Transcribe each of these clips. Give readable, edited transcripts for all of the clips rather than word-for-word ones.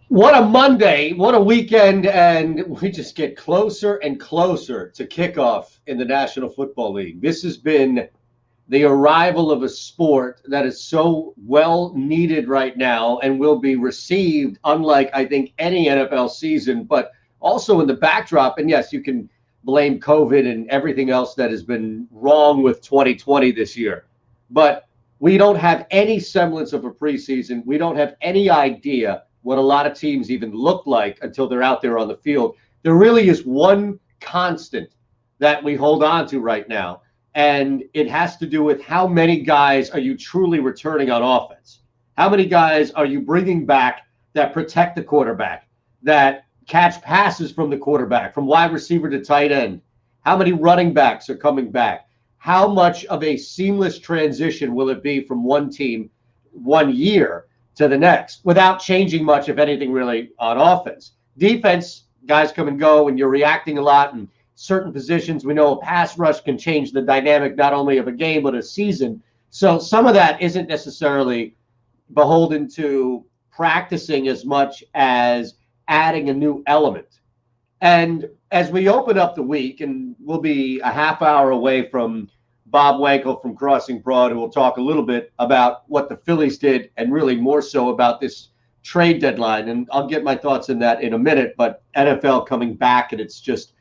What a Monday, what a weekend, and we just get closer and closer to kickoff in the National Football League. This has been the arrival of a sport that is so well needed right now and will be received unlike, I think, any NFL season, but also in the backdrop. And yes, you can blame COVID and everything else that has been wrong with 2020 this year. But we don't have any semblance of a preseason. We don't have any idea what a lot of teams even look like until they're out there on the field. There really is one constant that we hold on to right now, and it has to do with how many guys are you truly returning on offense? How many guys are you bringing back that protect the quarterback, that catch passes from the quarterback, from wide receiver to tight end? How many running backs are coming back? How much of a seamless transition will it be from one team 1 year to the next without changing much, if anything, really on offense? Defense, guys come and go, and you're reacting a lot, and certain positions. We know a pass rush can change the dynamic not only of a game but a season. So some of that isn't necessarily beholden to practicing as much as adding a new element. And as we open up the week, and we'll be a half hour away from Bob Wankel from Crossing Broad, who will talk a little bit about what the Phillies did and really more so about this trade deadline. And I'll get my thoughts in that in a minute. But NFL coming back, and it's just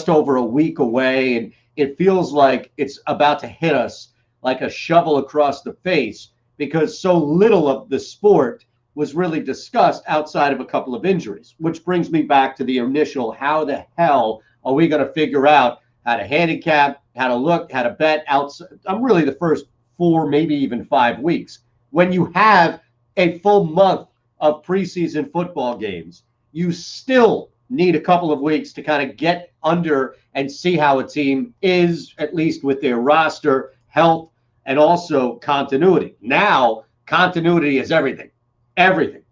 over a week away, and it feels like it's about to hit us like a shovel across the face because so little of the sport was really discussed outside of a couple of injuries, which brings me back to the initial, how the hell are we going to figure out how to handicap, how to look, how to bet outside? I'm really the first 4, maybe even 5 weeks. When you have a full month of preseason football games, you still need a couple of weeks to kind of get under and see how a team is, at least with their roster, health, and also continuity. Now, continuity is everything. Everything.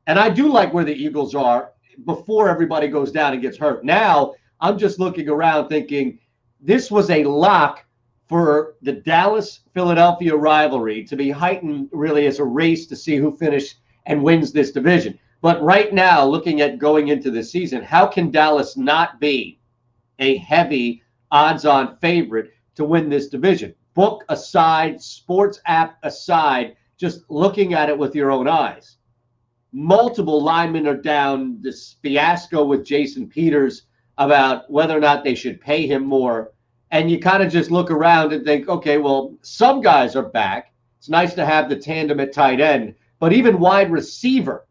And I do like where the Eagles are before everybody goes down and gets hurt. Now, I'm just looking around thinking this was a lock for the Dallas-Philadelphia rivalry to be heightened really as a race to see who finishes and wins this division. But right now, looking at going into the season, how can Dallas not be a heavy odds-on favorite to win this division? Book aside, sports app aside, just looking at it with your own eyes. Multiple linemen are down. This fiasco with Jason Peters about whether or not they should pay him more. And you kind of just look around and think, okay, well, some guys are back. It's nice to have the tandem at tight end. But even wide receiver,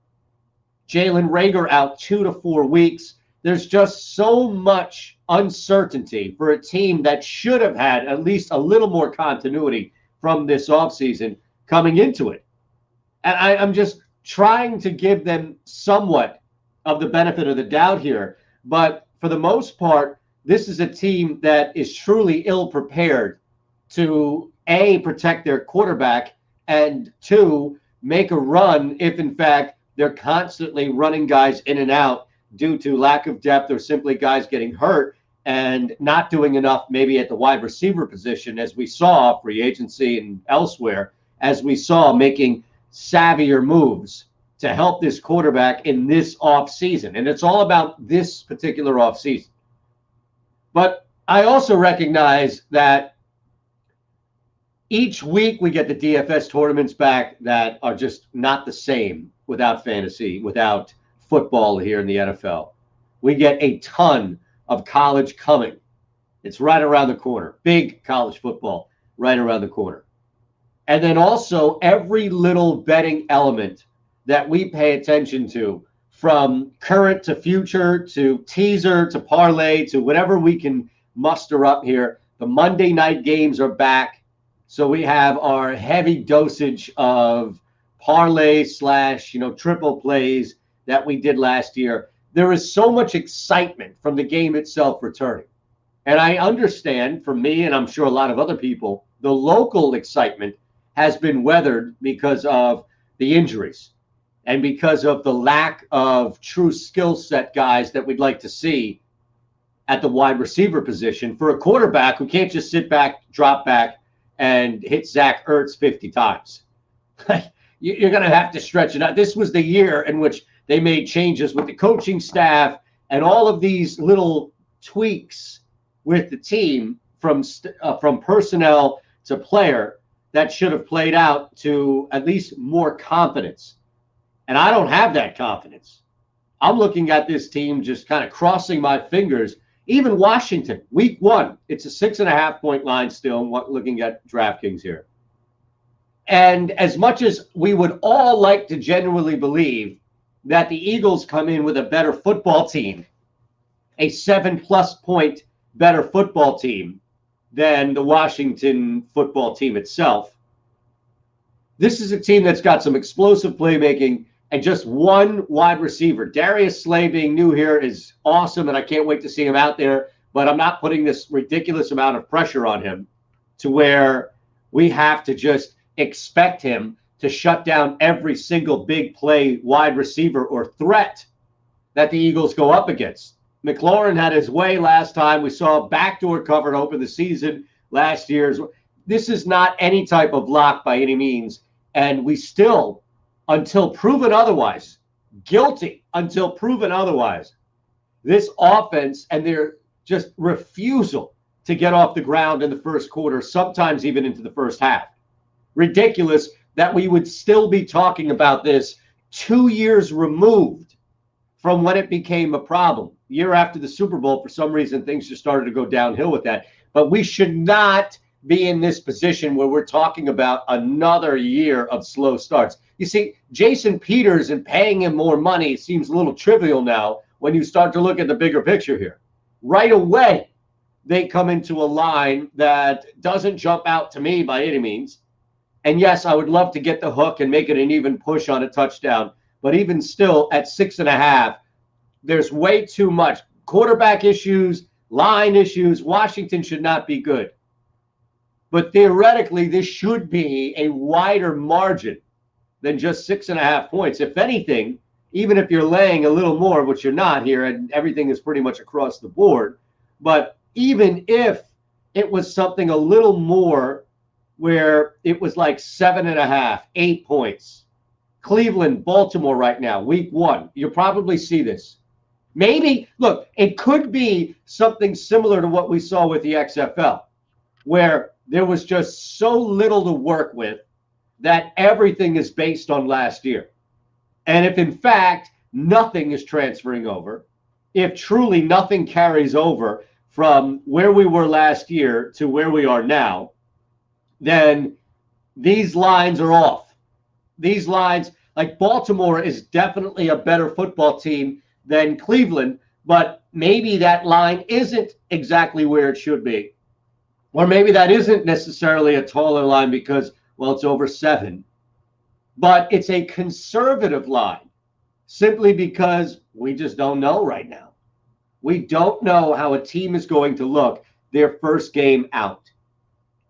Jalen Reagor out 2 to 4 weeks. There's just so much uncertainty for a team that should have had at least a little more continuity from this offseason coming into it. And I'm just trying to give them somewhat of the benefit of the doubt here. But for the most part, this is a team that is truly ill prepared to, A, protect their quarterback, and 2, make a run if, in fact, they're constantly running guys in and out due to lack of depth or simply guys getting hurt and not doing enough maybe at the wide receiver position, as we saw free agency and elsewhere, as we saw making savvier moves to help this quarterback in this offseason. And it's all about this particular offseason. But I also recognize that each week we get the DFS tournaments back that are just not the same without fantasy, without football here in the NFL. We get a ton of college coming. It's right around the corner. Big college football right around the corner. And then also every little betting element that we pay attention to, from current to future to teaser to parlay to whatever we can muster up here. The Monday night games are back. So we have our heavy dosage of parlay slash, triple plays that we did last year. There is so much excitement from the game itself returning. And I understand, for me, and I'm sure a lot of other people, the local excitement has been weathered because of the injuries and because of the lack of true skill set guys that we'd like to see at the wide receiver position for a quarterback who can't just sit back, drop back, and hit Zach Ertz 50 times. You're going to have to stretch it out. This was the year in which They made changes with the coaching staff and all of these little tweaks with the team from personnel to player that should have played out to at least more confidence. And I don't have that confidence. I'm looking at this team just kind of crossing my fingers. Even Washington, week 1, it's a 6.5-point line still. Looking at DraftKings here. And as much as we would all like to genuinely believe that the Eagles come in with a better football team, a 7+ point better football team than the Washington football team itself, this is a team that's got some explosive playmaking and just one wide receiver. Darius Slay being new here is awesome, and I can't wait to see him out there, but I'm not putting this ridiculous amount of pressure on him to where we have to just expect him to shut down every single big play wide receiver or threat that the Eagles go up against. McLaurin had his way last time. We saw a backdoor cover to open the season last year's. This is not any type of lock by any means. And we still, until proven otherwise, guilty until proven otherwise, this offense and their just refusal to get off the ground in the first quarter, sometimes even into the first half. Ridiculous that we would still be talking about this 2 years removed from when it became a problem. Year after the Super Bowl, for some reason, things just started to go downhill with that. But we should not be in this position where we're talking about another year of slow starts. You see, Jason Peters and paying him more money seems a little trivial now when you start to look at the bigger picture here. Right away, they come into a line that doesn't jump out to me by any means. And yes, I would love to get the hook and make it an even push on a touchdown. But even still, at 6.5, there's way too much. Quarterback issues, line issues. Washington should not be good. But theoretically, this should be a wider margin than just 6.5 points. If anything, even if you're laying a little more, which you're not here, and everything is pretty much across the board. But even if it was something a little more where it was like 7.5, 8 points. Cleveland, Baltimore right now, week 1. You'll probably see this. Maybe, look, it could be something similar to what we saw with the XFL, where there was just so little to work with that everything is based on last year. And if, in fact, nothing is transferring over, if truly nothing carries over from where we were last year to where we are now, then these lines are off. These lines, like Baltimore is definitely a better football team than Cleveland, but maybe that line isn't exactly where it should be. Or maybe that isn't necessarily a taller line because, well, it's over 7. But it's a conservative line simply because we just don't know right now. We don't know how a team is going to look their first game out.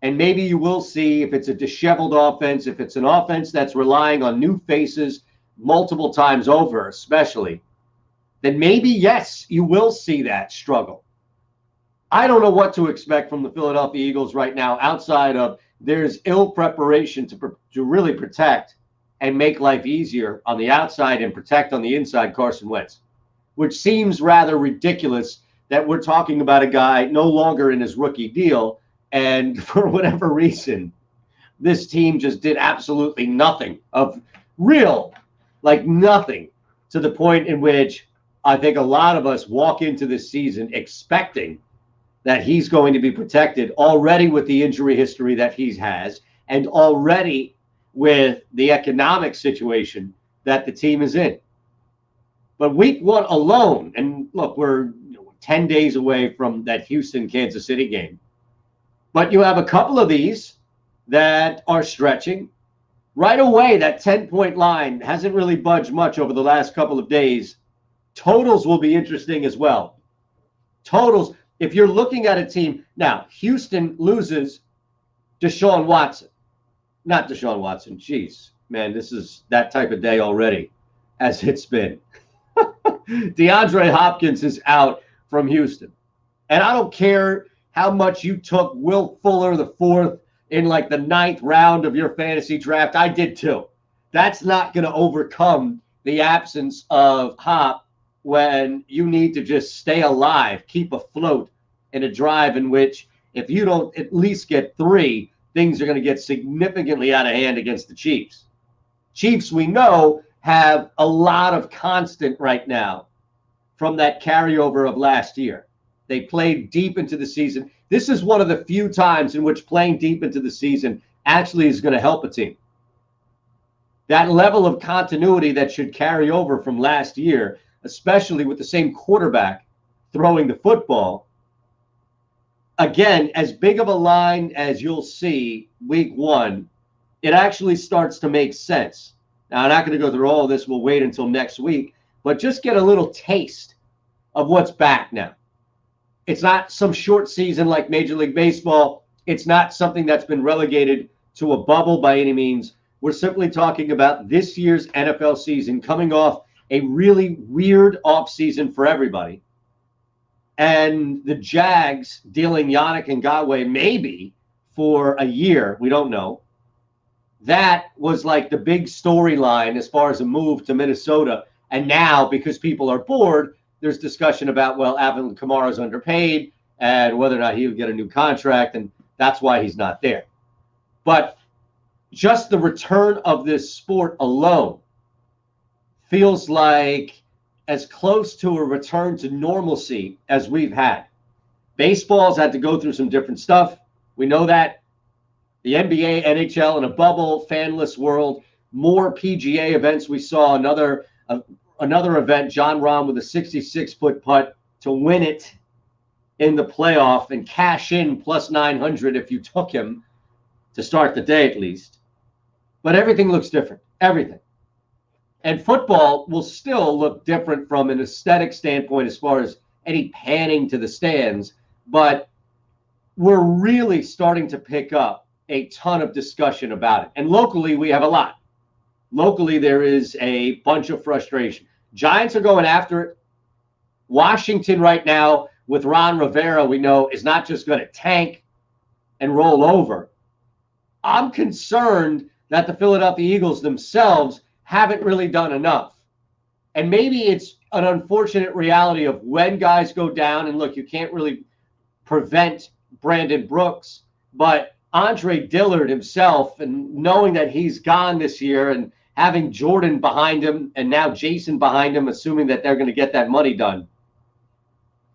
And maybe you will see if it's a disheveled offense, if it's an offense that's relying on new faces multiple times over, especially, then maybe, yes, you will see that struggle. I don't know what to expect from the Philadelphia Eagles right now outside of there's ill preparation to really protect and make life easier on the outside and protect on the inside Carson Wentz, which seems rather ridiculous that we're talking about a guy no longer in his rookie deal. And for whatever reason, this team just did absolutely nothing of real, like nothing, to the point in which I think a lot of us walk into this season expecting that he's going to be protected already with the injury history that he has and already with the economic situation that the team is in. But week 1 alone, and look, we're 10 days away from that Houston-Kansas City game. But you have a couple of these that are stretching. Right away, that 10-point line hasn't really budged much over the last couple of days. Totals will be interesting as well. Totals, if you're looking at a team, now, Houston loses Deshaun Watson. Not Deshaun Watson, jeez. Man, this is that type of day already, as it's been. DeAndre Hopkins is out from Houston. And I don't care how much you took Will Fuller the 4th in like the 9th round of your fantasy draft. I did too. That's not going to overcome the absence of Hop when you need to just stay alive, keep afloat in a drive in which if you don't at least get 3, things are going to get significantly out of hand against the Chiefs. Chiefs, we know, have a lot of constant right now from that carryover of last year. They played deep into the season. This is one of the few times in which playing deep into the season actually is going to help a team. That level of continuity that should carry over from last year, especially with the same quarterback throwing the football. Again, as big of a line as you'll see week 1, it actually starts to make sense. Now, I'm not going to go through all of this. We'll wait until next week, but just get a little taste of what's back now. It's not some short season like Major League Baseball. It's not something that's been relegated to a bubble by any means. We're simply talking about this year's NFL season coming off a really weird offseason for everybody. And the Jags dealing Yannick Ngakoue maybe for a year. We don't know. That was like the big storyline as far as a move to Minnesota. And now, because people are bored, there's discussion about, well, Alvin Kamara's underpaid and whether or not he would get a new contract, and that's why he's not there. But just the return of this sport alone feels like as close to a return to normalcy as we've had. Baseball's had to go through some different stuff. We know that. The NBA, NHL in a bubble, fanless world, more PGA events. We saw another event, John Rahm with a 66-foot putt to win it in the playoff and cash in plus 900 if you took him to start the day at least. But everything looks different. Everything. And football will still look different from an aesthetic standpoint as far as any panning to the stands. But we're really starting to pick up a ton of discussion about it. And locally, we have a lot. Locally, there is a bunch of frustration. Giants are going after it. Washington right now with Ron Rivera, we know, is not just going to tank and roll over. I'm concerned that the Philadelphia Eagles themselves haven't really done enough. And maybe it's an unfortunate reality of when guys go down, and look, you can't really prevent Brandon Brooks, but Andre Dillard himself, and knowing that he's gone this year and having Jordan behind him and now Jason behind him, assuming that they're going to get that money done,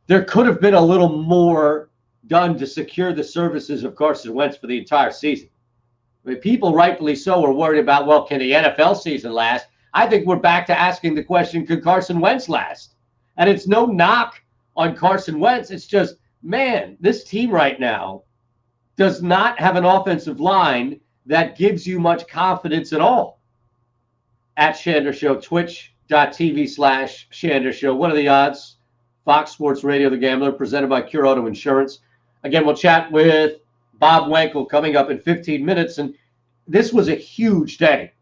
there could have been a little more done to secure the services of Carson Wentz for the entire season. I mean, people rightfully so are worried about, well, can the NFL season last? I think we're back to asking the question, could Carson Wentz last? And it's no knock on Carson Wentz. It's just, man, this team right now does not have an offensive line that gives you much confidence at all. At Shander Show, twitch.tv/Shander Show. What are the odds? Fox Sports Radio, The Gambler, presented by Cure Auto Insurance. Again, we'll chat with Bob Wankel coming up in 15 minutes. And this was a huge day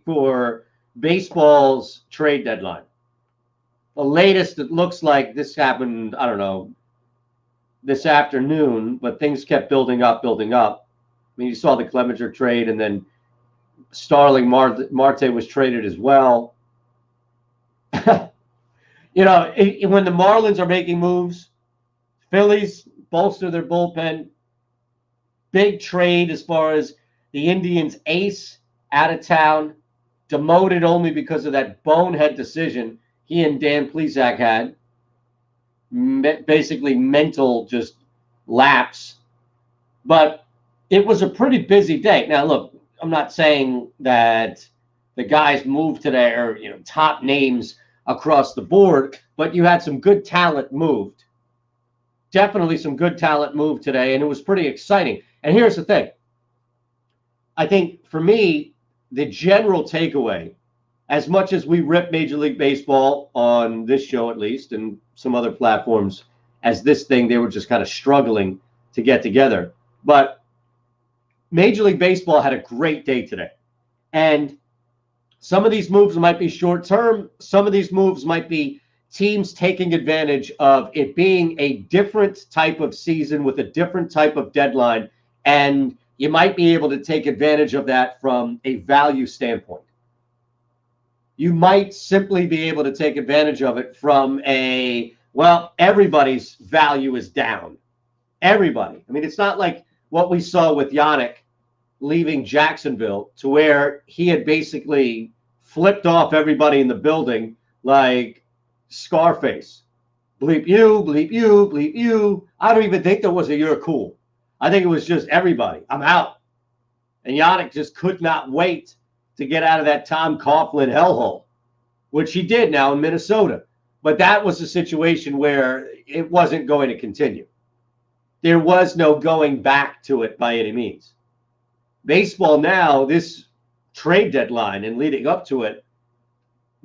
for baseball's trade deadline. The latest, it looks like this happened, I don't know, this afternoon, but things kept building up. I mean, you saw the Clevenger trade, and then Starling Marte was traded as well. When the Marlins are making moves, Phillies bolster their bullpen. Big trade as far as the Indians' ace out of town, demoted only because of that bonehead decision he and Dan Plesac had. Basically mental just lapse. But it was a pretty busy day. Now, look, I'm not saying that the guys moved today are top names across the board, but you had some good talent moved. Definitely some good talent moved today, and it was pretty exciting. And here's the thing. I think, for me, the general takeaway, as much as we rip Major League Baseball on this show at least, and some other platforms, as this thing, they were just kind of struggling to get together. But Major League Baseball had a great day today. And some of these moves might be short-term. Some of these moves might be teams taking advantage of it being a different type of season with a different type of deadline. And you might be able to take advantage of that from a value standpoint. you might simply be able to take advantage of it from well, everybody's value is down. Everybody. I mean, it's not like what we saw with Yannick leaving Jacksonville, to where he had basically flipped off everybody in the building like Scarface. Bleep you, bleep you, bleep you. I don't even think there was a "you're cool." I think it was just everybody. I'm out. And Yannick just could not wait to get out of that Tom Coughlin hellhole, which he did now in Minnesota. But that was a situation where it wasn't going to continue. There was no going back to it by any means. Baseball now, this trade deadline and leading up to it,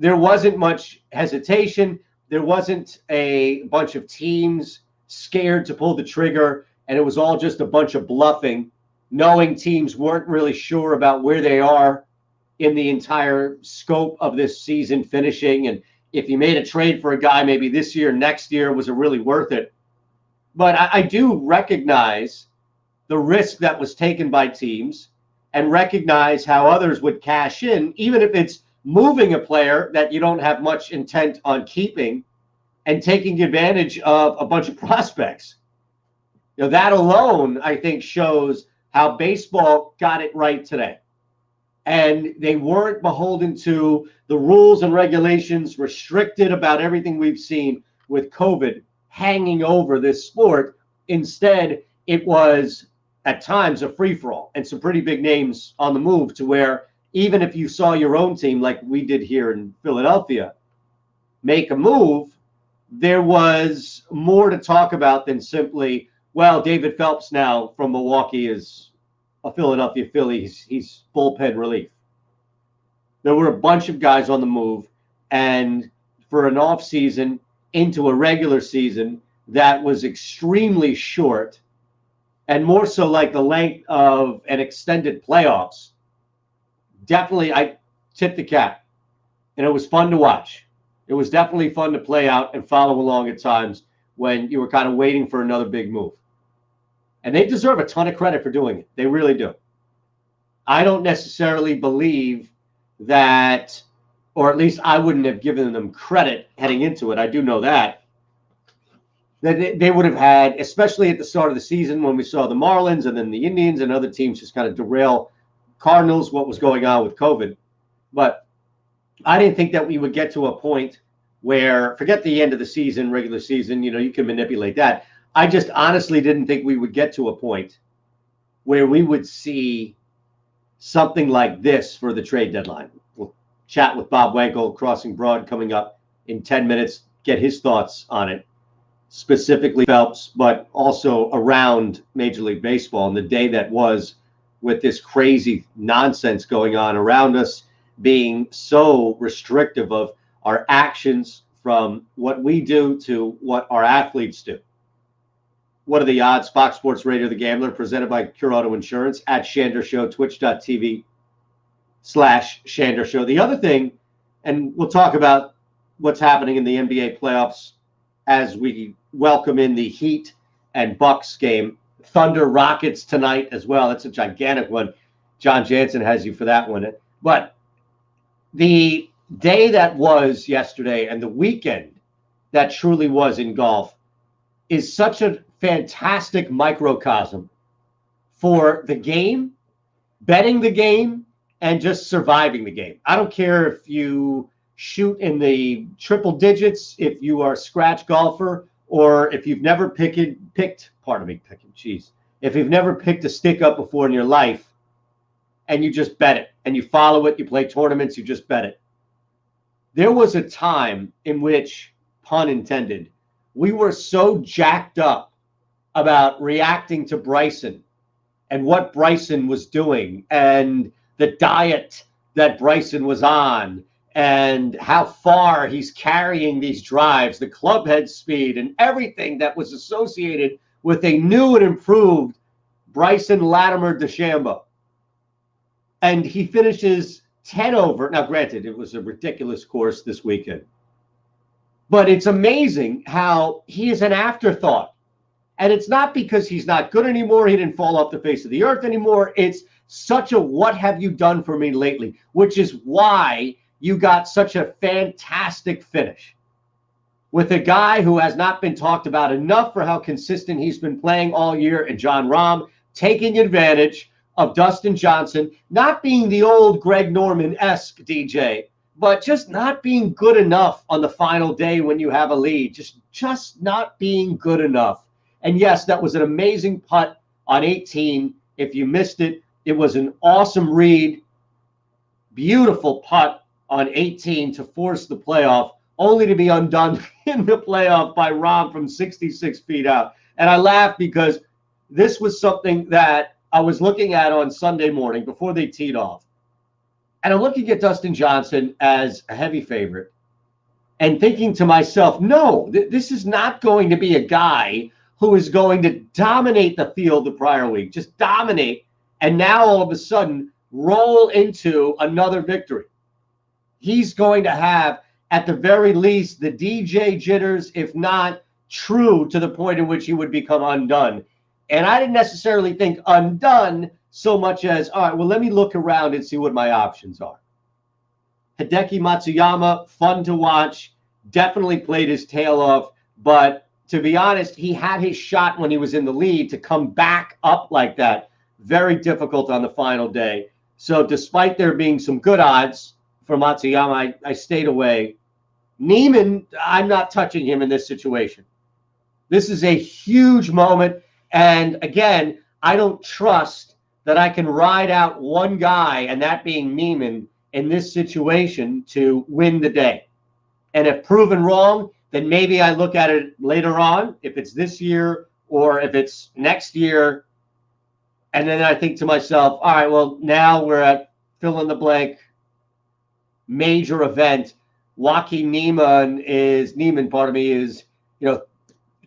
there wasn't much hesitation. There wasn't a bunch of teams scared to pull the trigger, and it was all just a bunch of bluffing, knowing teams weren't really sure about where they are in the entire scope of this season finishing. And if you made a trade for a guy maybe this year, next year, was it really worth it? But I do recognize the risk that was taken by teams and recognize how others would cash in, even if it's moving a player that you don't have much intent on keeping and taking advantage of a bunch of prospects. You know, that alone, I think, shows how baseball got it right today. And they weren't beholden to the rules and regulations, restricted about everything we've seen with COVID hanging over this sport. Instead, it was at times a free-for-all and some pretty big names on the move, to where even if you saw your own team, like we did here in Philadelphia, make a move, there was more to talk about than simply, well, David Phelps now from Milwaukee is a Philadelphia Philly. He's bullpen relief. There were a bunch of guys on the move, and for an off season into a regular season that was extremely short, and more so like the length of an extended playoffs, definitely I tipped the cap. And it was fun to watch. It was definitely fun to play out and follow along at times when you were kind of waiting for another big move. And they deserve a ton of credit for doing it. They really do. I don't necessarily believe that, or at least I wouldn't have given them credit heading into it. I do know that they would have had, especially at the start of the season when we saw the Marlins and then the Indians and other teams just kind of derail Cardinals, what was going on with COVID. But I didn't think that we would get to a point where, forget the end of the season, regular season, you can manipulate that. I just honestly didn't think we would get to a point where we would see something like this for the trade deadline. We'll chat with Bob Wankel, Crossing Broad, coming up in 10 minutes, get his thoughts on it, specifically Phelps, but also around Major League Baseball and the day that was, with this crazy nonsense going on around us, being so restrictive of our actions from what we do to what our athletes do. What are the odds? Fox Sports Radio, The Gambler, presented by Cure Auto Insurance, at Shander Show, twitch.tv/Shander Show. The other thing, and we'll talk about what's happening in the NBA playoffs as we welcome in the Heat and Bucks game. Thunder Rockets tonight as well. That's a gigantic one. John Jansen has you for that one. But the day that was yesterday and the weekend that truly was in golf is such a fantastic microcosm for the game, betting the game, and just surviving the game. I don't care if you shoot in the triple digits, if you are a scratch golfer, or if you've never if you've never picked a stick up before in your life and you just bet it and you follow it, you play tournaments, you just bet it. There was a time in which, pun intended, we were so jacked up about reacting to Bryson and what Bryson was doing and the diet that Bryson was on and how far he's carrying these drives, the club head speed and everything that was associated with a new and improved Bryson Latimer DeChambeau. And he finishes 10 over. Now, granted, it was a ridiculous course this weekend. But it's amazing how he is an afterthought. And it's not because he's not good anymore. He didn't fall off the face of the earth anymore. It's such a what have you done for me lately, which is why you got such a fantastic finish with a guy who has not been talked about enough for how consistent he's been playing all year, and Jon Rahm taking advantage of Dustin Johnson not being the old Greg Norman-esque DJ, but just not being good enough on the final day when you have a lead. Just not being good enough. And yes, that was an amazing putt on 18. If you missed it, it was an awesome read. Beautiful putt on 18 to force the playoff, only to be undone in the playoff by Rahm from 66 feet out. And I laughed because this was something that I was looking at on Sunday morning before they teed off. And I'm looking at Dustin Johnson as a heavy favorite and thinking to myself, no, this is not going to be a guy who is going to dominate the field the prior week, just dominate, and now all of a sudden roll into another victory. He's going to have, at the very least, the DJ jitters, if not true to the point in which he would become undone. And I didn't necessarily think undone so much as, all right, well, let me look around and see what my options are. Hideki Matsuyama, fun to watch, definitely played his tail off. But to be honest, he had his shot when he was in the lead to come back up like that. Very difficult on the final day. So despite there being some good odds for Matsuyama, I stayed away. Niemann, I'm not touching him in this situation. This is a huge moment. And again, I don't trust that I can ride out one guy, and that being Niemann, in this situation to win the day. And if proven wrong, then maybe I look at it later on, if it's this year or if it's next year. And then I think to myself, all right, well, now we're at fill in the blank major event. Joaquin Niemann is,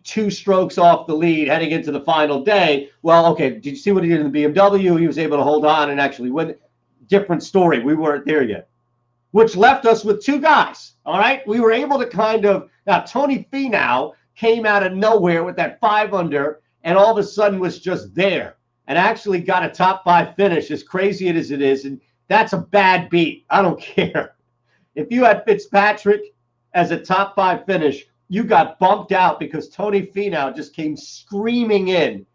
2 strokes off the lead heading into the final day. Well, okay, did you see what he did in the BMW? He was able to hold on and actually win. Different story. We weren't there yet, which left us with 2 guys. All right, we were able to now Tony Finau came out of nowhere with that 5 under, and all of a sudden was just there and actually got a top 5 finish, as crazy as it is. And that's a bad beat. I don't care. If you had Fitzpatrick as a top 5 finish, you got bumped out because Tony Finau just came screaming in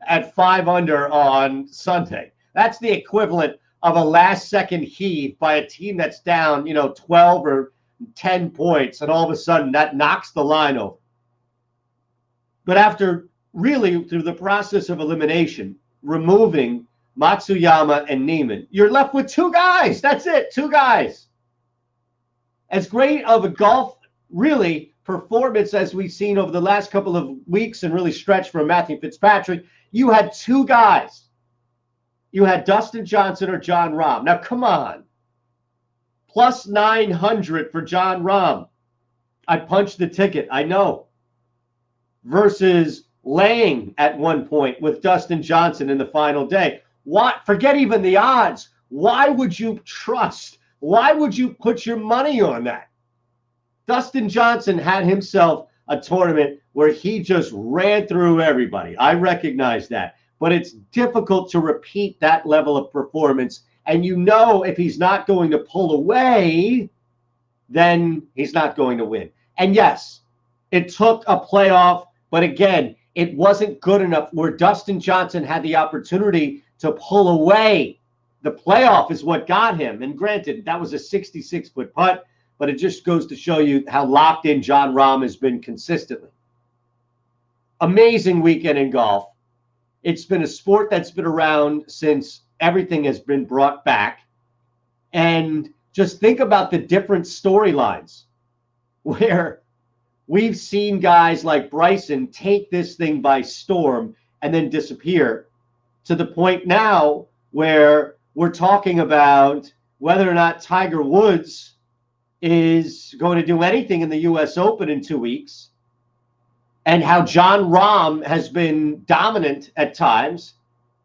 at 5 under on Sunday. That's the equivalent of a last-second heave by a team that's down, 12 or 10 points, and all of a sudden that knocks the line over. But after really through the process of elimination, removing Matsuyama and Niemann, you're left with 2 guys. That's it, 2 guys. As great of a golf, really, performance as we've seen over the last couple of weeks and really stretched from Matthew Fitzpatrick, you had 2 guys. You had Dustin Johnson or Jon Rahm. Now, come on. Plus 900 for Jon Rahm. I punched the ticket, I know. Versus laying at one point with Dustin Johnson in the final day. What? Forget even the odds. Why would you trust? Why would you put your money on that? Dustin Johnson had himself a tournament where he just ran through everybody. I recognize that. But it's difficult to repeat that level of performance. And if he's not going to pull away, then he's not going to win. And yes, it took a playoff. But again, it wasn't good enough where Dustin Johnson had the opportunity to pull away. The playoff is what got him. And granted, that was a 66-foot putt. But it just goes to show you how locked in Jon Rahm has been consistently. Amazing weekend in golf. It's been a sport that's been around since everything has been brought back. And just think about the different storylines where we've seen guys like Bryson take this thing by storm and then disappear, to the point now where we're talking about whether or not Tiger Woods is going to do anything in the U.S. Open in 2 weeks, and how Jon Rahm has been dominant at times.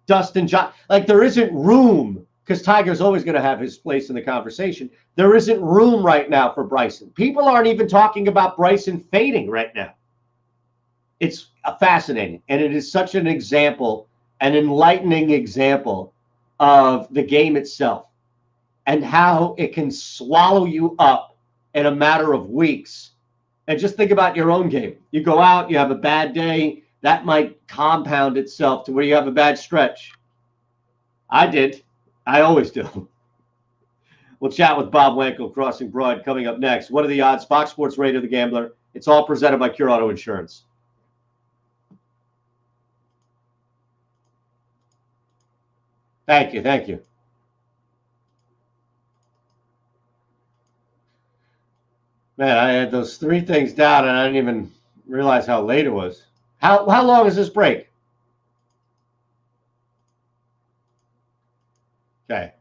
Dustin Johnson, there isn't room, because Tiger's always going to have his place in the conversation. There isn't room right now for Bryson. People aren't even talking about Bryson fading right now. It's fascinating, and it is such an example, an enlightening example of the game itself. and how it can swallow you up in a matter of weeks. And just think about your own game. You go out, you have a bad day, that might compound itself to where you have a bad stretch. I did. I always do. We'll chat with Bob Wankel, Crossing Broad, coming up next. What are the odds? Fox Sports Radio, The Gambler. It's all presented by Cure Auto Insurance. Thank you. Thank you. Man, I had those 3 things down, and I didn't even realize how late it was. How long is this break? Okay.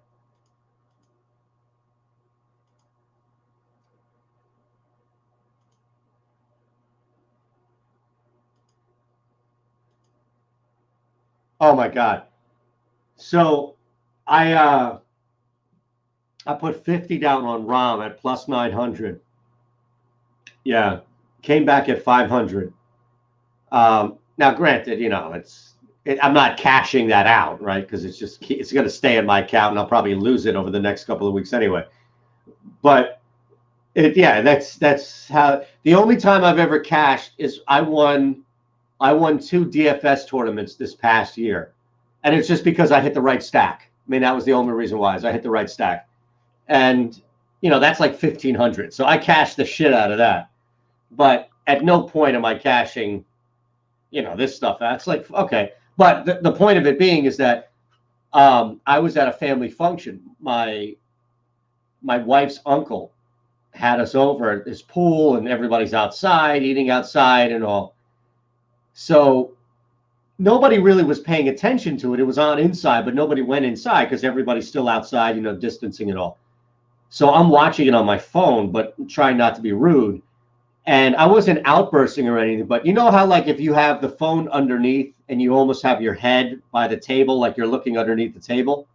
Oh my God. So I put 50 down on Rom at plus 900. Yeah, came back at 500. Now, granted, I'm not cashing that out, right? Because it's going to stay in my account, and I'll probably lose it over the next couple of weeks anyway. But that's how. The only time I've ever cashed is I won 2 DFS tournaments this past year, and it's just because I hit the right stack. I mean, that was the only reason why, is I hit the right stack, and that's like 1,500. So I cashed the shit out of that. But at no point am I cashing, this stuff. That's like, okay. But the point of it being is that I was at a family function. My wife's uncle had us over at this pool, and everybody's outside, eating outside and all. So nobody really was paying attention to it. It was on inside, but nobody went inside because everybody's still outside, distancing and all. So I'm watching it on my phone, but trying not to be rude. And I wasn't outbursting or anything, but how, like, if you have the phone underneath and you almost have your head by the table, like you're looking underneath the table.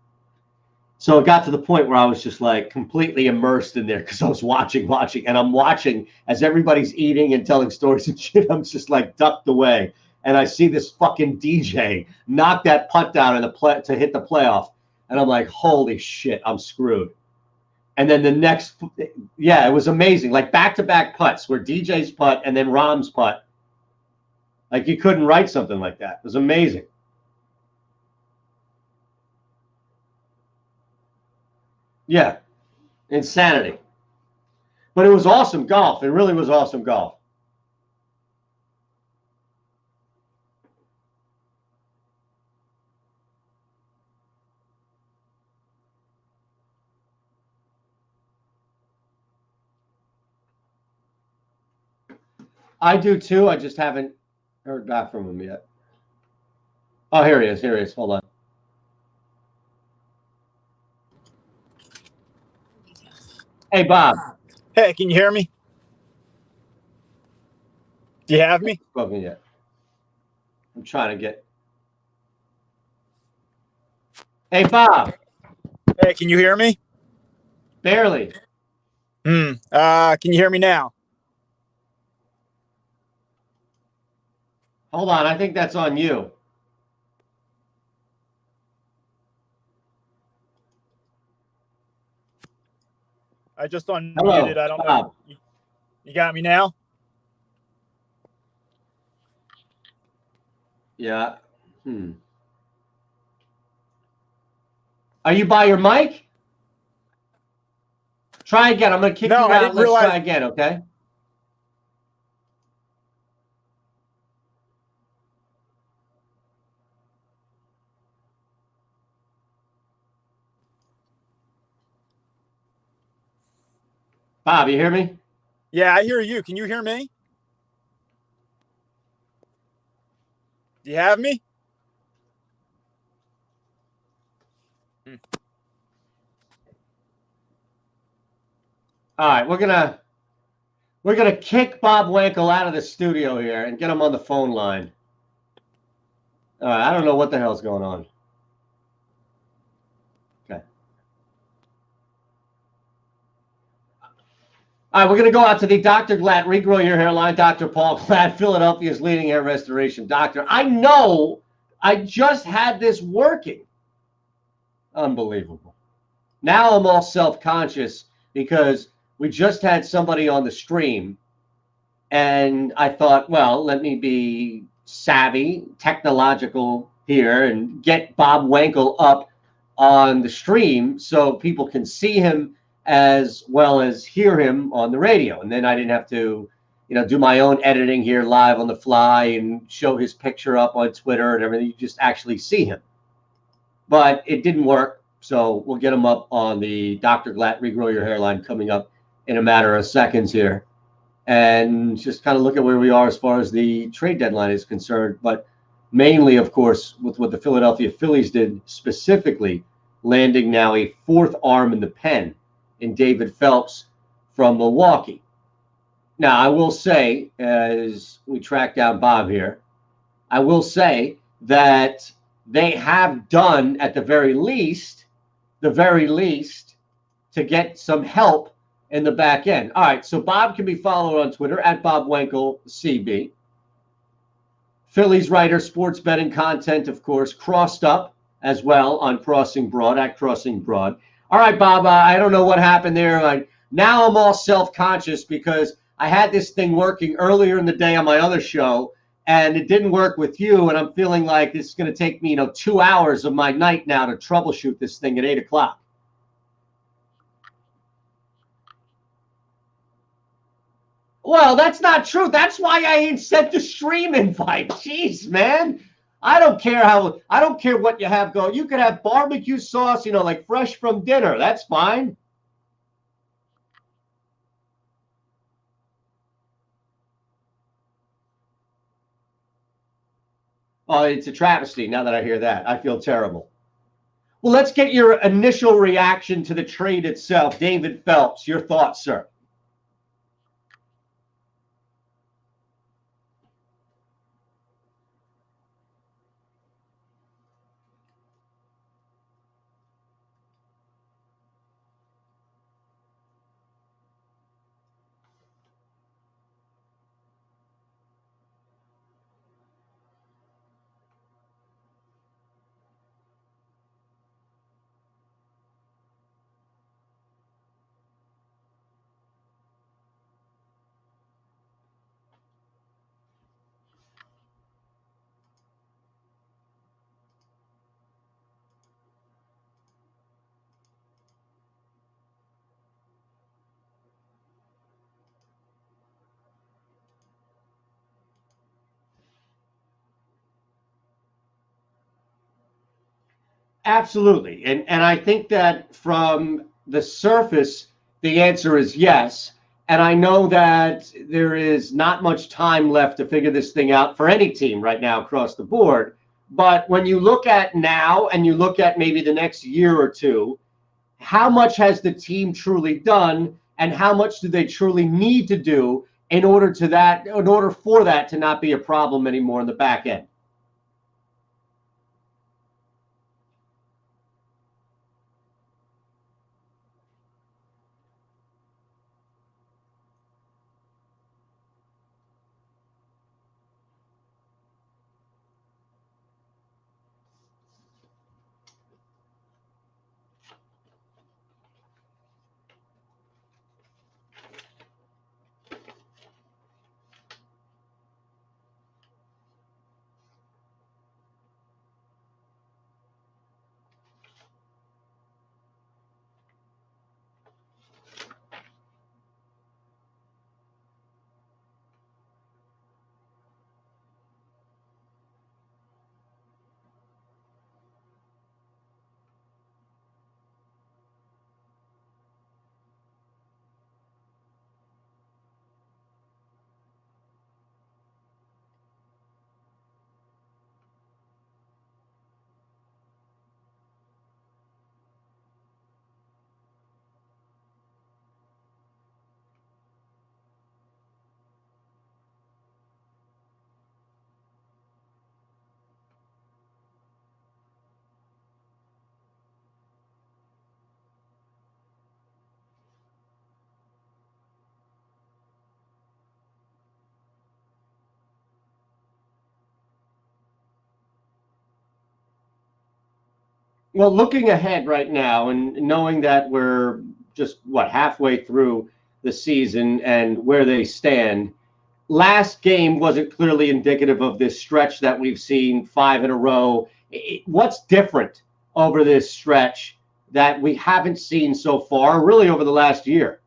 So it got to the point where I was just like completely immersed in there because I was watching, and I'm watching as everybody's eating and telling stories and shit. I'm just like ducked away. And I see this fucking DJ knock that putt down to hit the playoff. And I'm like, holy shit, I'm screwed. And then the next, it was amazing. Like back-to-back putts where DJ's putt and then Rom's putt. Like you couldn't write something like that. It was amazing. Yeah, insanity. But it was awesome golf. It really was awesome golf. I do too. I just haven't heard back from him yet. Oh, here he is. Here he is. Hold on. Hey, Bob. Hey, can you hear me? Do you have me? Spoken yet? I'm trying to get. Hey, Bob. Hey, can you hear me? Barely. Can you hear me now? Hold on. I think that's on you. I just unmuted. Hello, I don't Bob. know. You got me now? Yeah. Are you by your mic? Try again. I'm going to kick you out. Let's try again, okay? Bob, you hear me? Yeah, I hear you. Can you hear me? Do you have me? All right, we're gonna kick Bob Wankel out of the studio here and get him on the phone line. All right, I don't know what the hell's going on. Okay. All right, we're going to go out to the Dr. Glatt, regrow your hairline. Dr. Paul Glatt, Philadelphia's leading hair restoration doctor. I know I just had this working. Unbelievable. Now I'm all self-conscious because we just had somebody on the stream, and I thought, well, let me be savvy, technological here, and get Bob Wankel up on the stream so people can see him as well as hear him on the radio. And then I didn't have to, do my own editing here live on the fly and show his picture up on Twitter and everything. You just actually see him. But it didn't work. So we'll get him up on the Dr. Glatt Regrow Your Hairline coming up in a matter of seconds here, and just kind of look at where we are as far as the trade deadline is concerned. But mainly, of course, with what the Philadelphia Phillies did specifically, landing now a fourth arm in the pen in David Phelps from Milwaukee. Now, I will say, as we track down Bob here, I will say that they have done, at the very least, to get some help in the back end. All right, so Bob can be followed on Twitter at Bob Wankel CB. Phillies writer, sports betting content, of course, Crossed Up as well on Crossing Broad, at Crossing Broad. All right, Bob, I don't know what happened there. Now I'm all self-conscious because I had this thing working earlier in the day on my other show, and it didn't work with you, and I'm feeling like it's going to take me, 2 hours of my night now to troubleshoot this thing at 8 o'clock. Well, that's not true. That's why I ain't sent the stream invite. Jeez, man. I don't care what you have going. You could have barbecue sauce, like fresh from dinner. That's fine. Oh, it's a travesty now that I hear that. I feel terrible. Well, let's get your initial reaction to the trade itself. David Phelps, your thoughts, sir. Absolutely. And I think that from the surface, the answer is yes. And I know that there is not much time left to figure this thing out for any team right now across the board. But when you look at now and you look at maybe the next year or two, how much has the team truly done and how much do they truly need to do in order for that to not be a problem anymore in the back end? Well, looking ahead right now and knowing that we're just halfway through the season and where they stand, last game wasn't clearly indicative of this stretch that we've seen 5 in a row. What's different over this stretch that we haven't seen so far, really over the last year?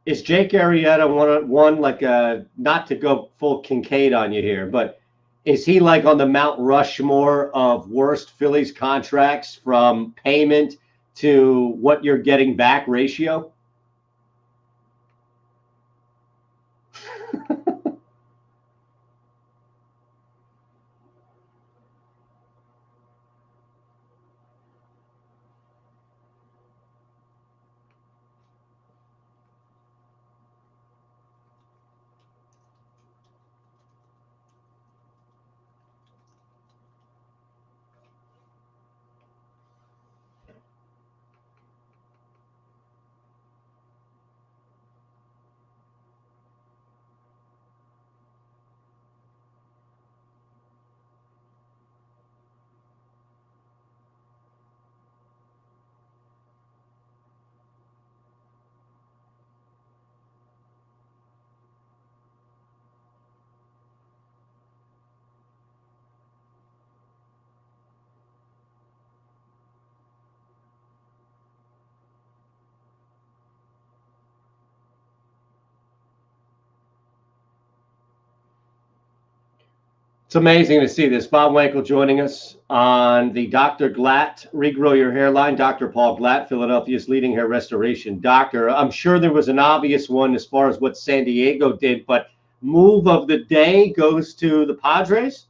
Is Jake Arrieta one like a, not to go full Kincaid on you here, but is he like on the Mount Rushmore of worst Phillies contracts from payment to what you're getting back ratio? It's amazing to see this. Bob Wankel joining us on the Dr. Glatt Regrow Your Hairline. Dr. Paul Glatt, Philadelphia's leading hair restoration doctor. I'm sure there was an obvious one as far as what San Diego did, but move of the day goes to the Padres.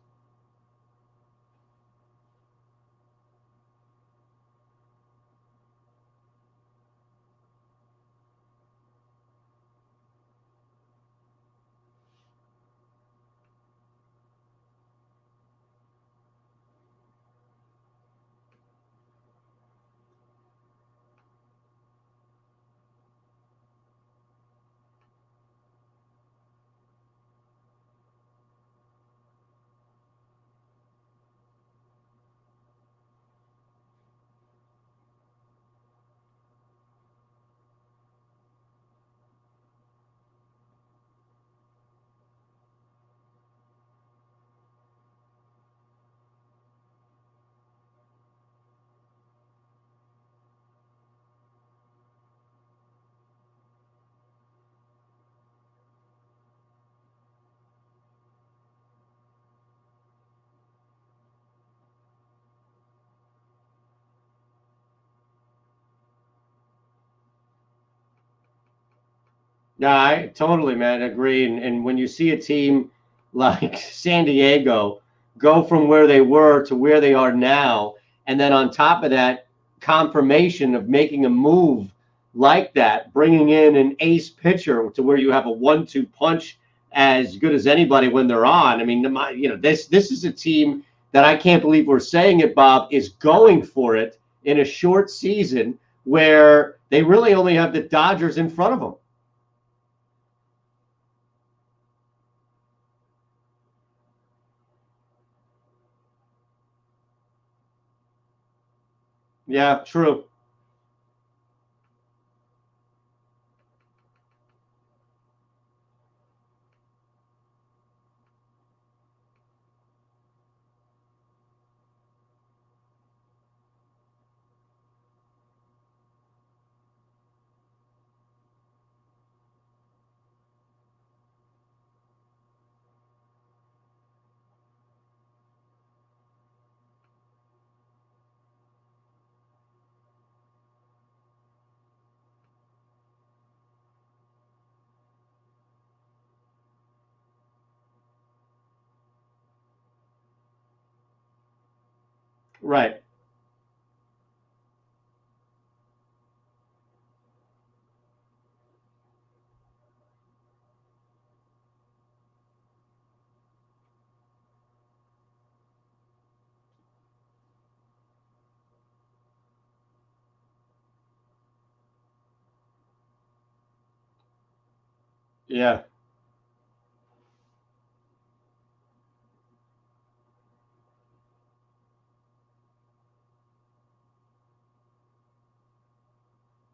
No, I totally, man, agree. And when you see a team like San Diego go from where they were to where they are now. And then on top of that, confirmation of making a move like that, bringing in an ace pitcher to where you have a 1-2 punch as good as anybody when they're on. I mean, this is a team that I can't believe we're saying it, Bob, is going for it in a short season where they really only have the Dodgers in front of them. Yeah, true. Right. Yeah.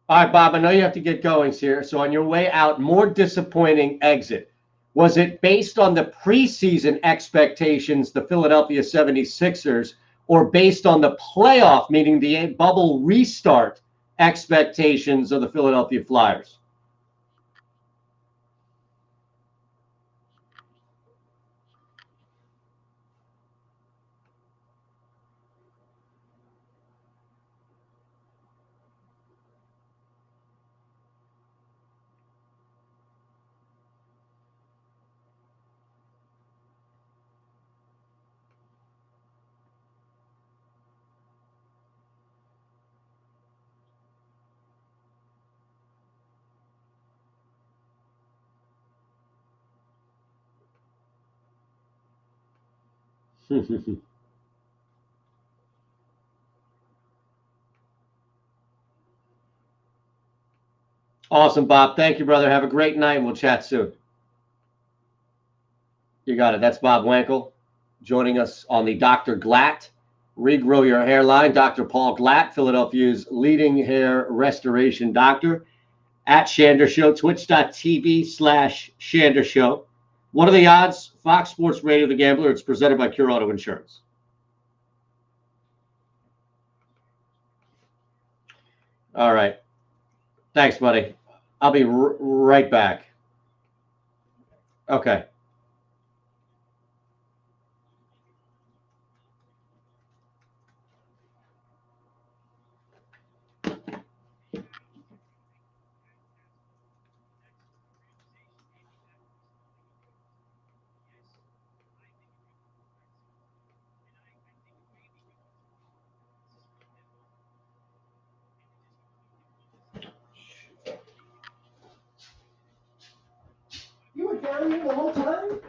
All right, Bob, I know you have to get going here. So on your way out, more disappointing exit. Was it based on the preseason expectations, the Philadelphia 76ers, or based on the playoff, meaning the bubble restart expectations of the Philadelphia Flyers? Awesome, Bob. Thank you, brother. Have a great night. We'll chat soon. You got it. That's Bob Wankel joining us on the Dr. Glatt Regrow Your Hairline. Dr. Paul Glatt, Philadelphia's leading hair restoration doctor, at Shander Show, twitch.tv/Shander Show. What are the odds? Fox Sports Radio, The Gambler. It's presented by Cure Auto Insurance. All right. Thanks, buddy. I'll be right back. Okay. You were down here the whole time?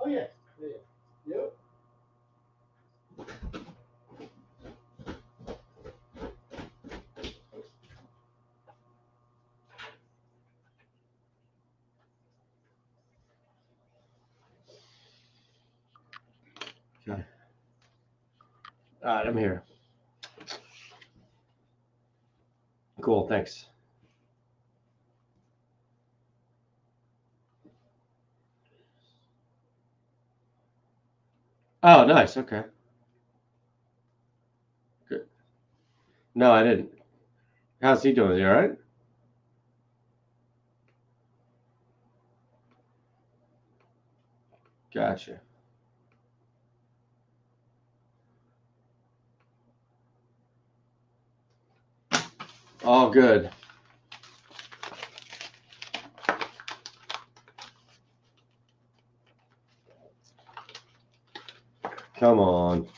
Oh yeah. Yep. Okay. All right, I'm here. Cool, thanks. Oh, nice. Okay. Good. No, I didn't. How's he doing? Is he all right? Gotcha. All good. Come on.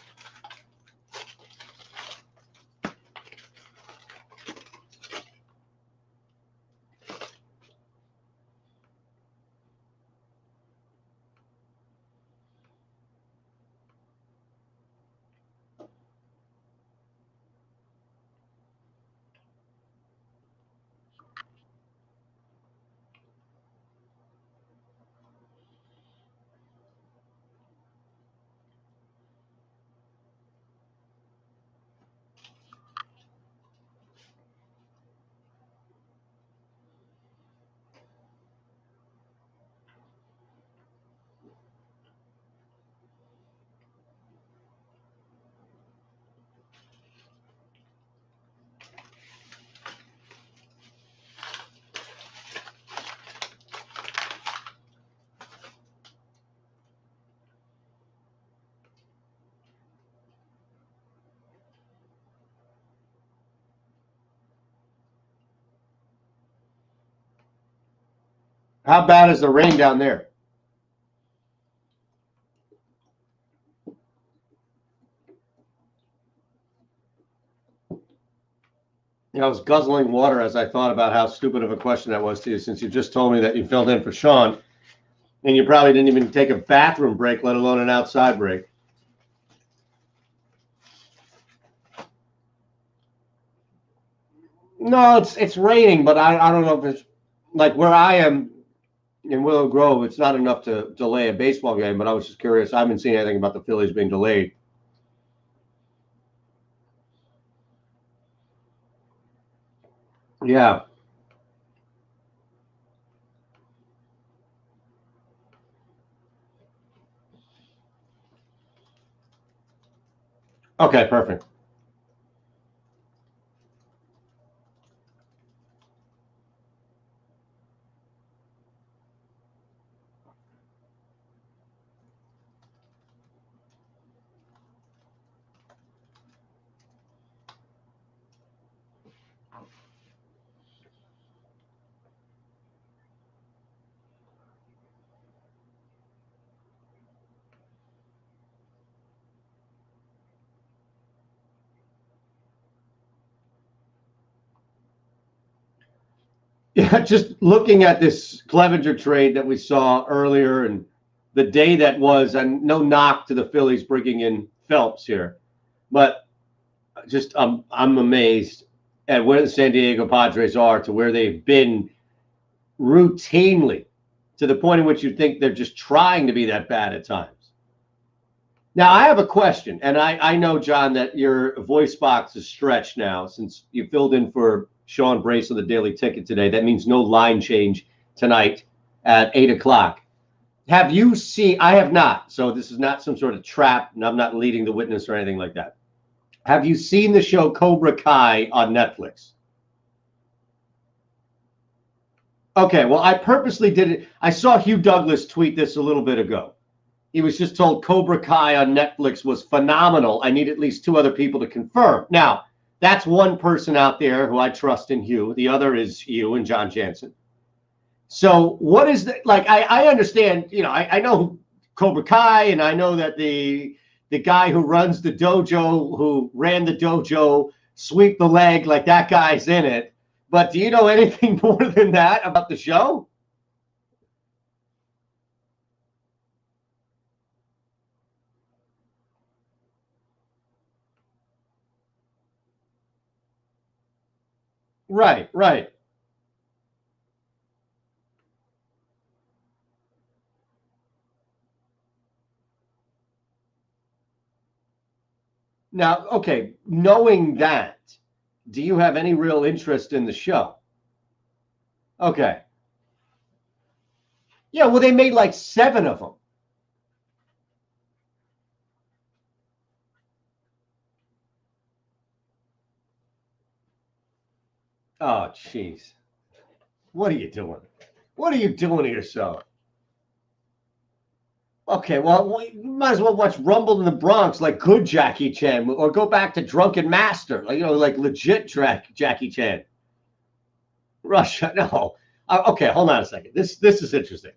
How bad is the rain down there? I was guzzling water as I thought about how stupid of a question that was to you, since you just told me that you filled in for Sean, and you probably didn't even take a bathroom break, let alone an outside break. No, it's raining, but I don't know if it's like where I am in Willow Grove. It's not enough to delay a baseball game, but I was just curious. I haven't seen anything about the Phillies being delayed. Yeah. Okay, perfect. Yeah, just looking at this Clevenger trade that we saw earlier and the day that was, and no knock to the Phillies bringing in Phelps here, but just I'm amazed at where the San Diego Padres are to where they've been routinely, to the point in which you think they're just trying to be that bad at times. Now, I have a question, and I know, John, that your voice box is stretched now since you filled in for Sean Brace of the Daily Ticket today. That means no line change tonight at 8 o'clock. Have you seen? I have not. So this is not some sort of trap, and I'm not leading the witness or anything like that. Have you seen the show Cobra Kai on Netflix? Okay, well, I purposely did it. I saw Hugh Douglas tweet this a little bit ago. He was just told Cobra Kai on Netflix was phenomenal. I need at least 2 other people to confirm. Now, that's one person out there who I trust in Hugh. The other is you and John Jansen. So what is the, like, I understand, I know Cobra Kai, and I know that the guy who runs the dojo, who ran the dojo, sweep the leg, like that guy's in it. But do you know anything more than that about the show? Right, right. Now, okay, knowing that, do you have any real interest in the show? Okay. Yeah, well, they made like 7 of them. Oh, jeez. What are you doing? What are you doing to yourself? Okay, well, you might as well watch Rumble in the Bronx, like good Jackie Chan, or go back to Drunken Master, like like legit Jackie Chan. Russia, no. Okay, hold on a second. This is interesting.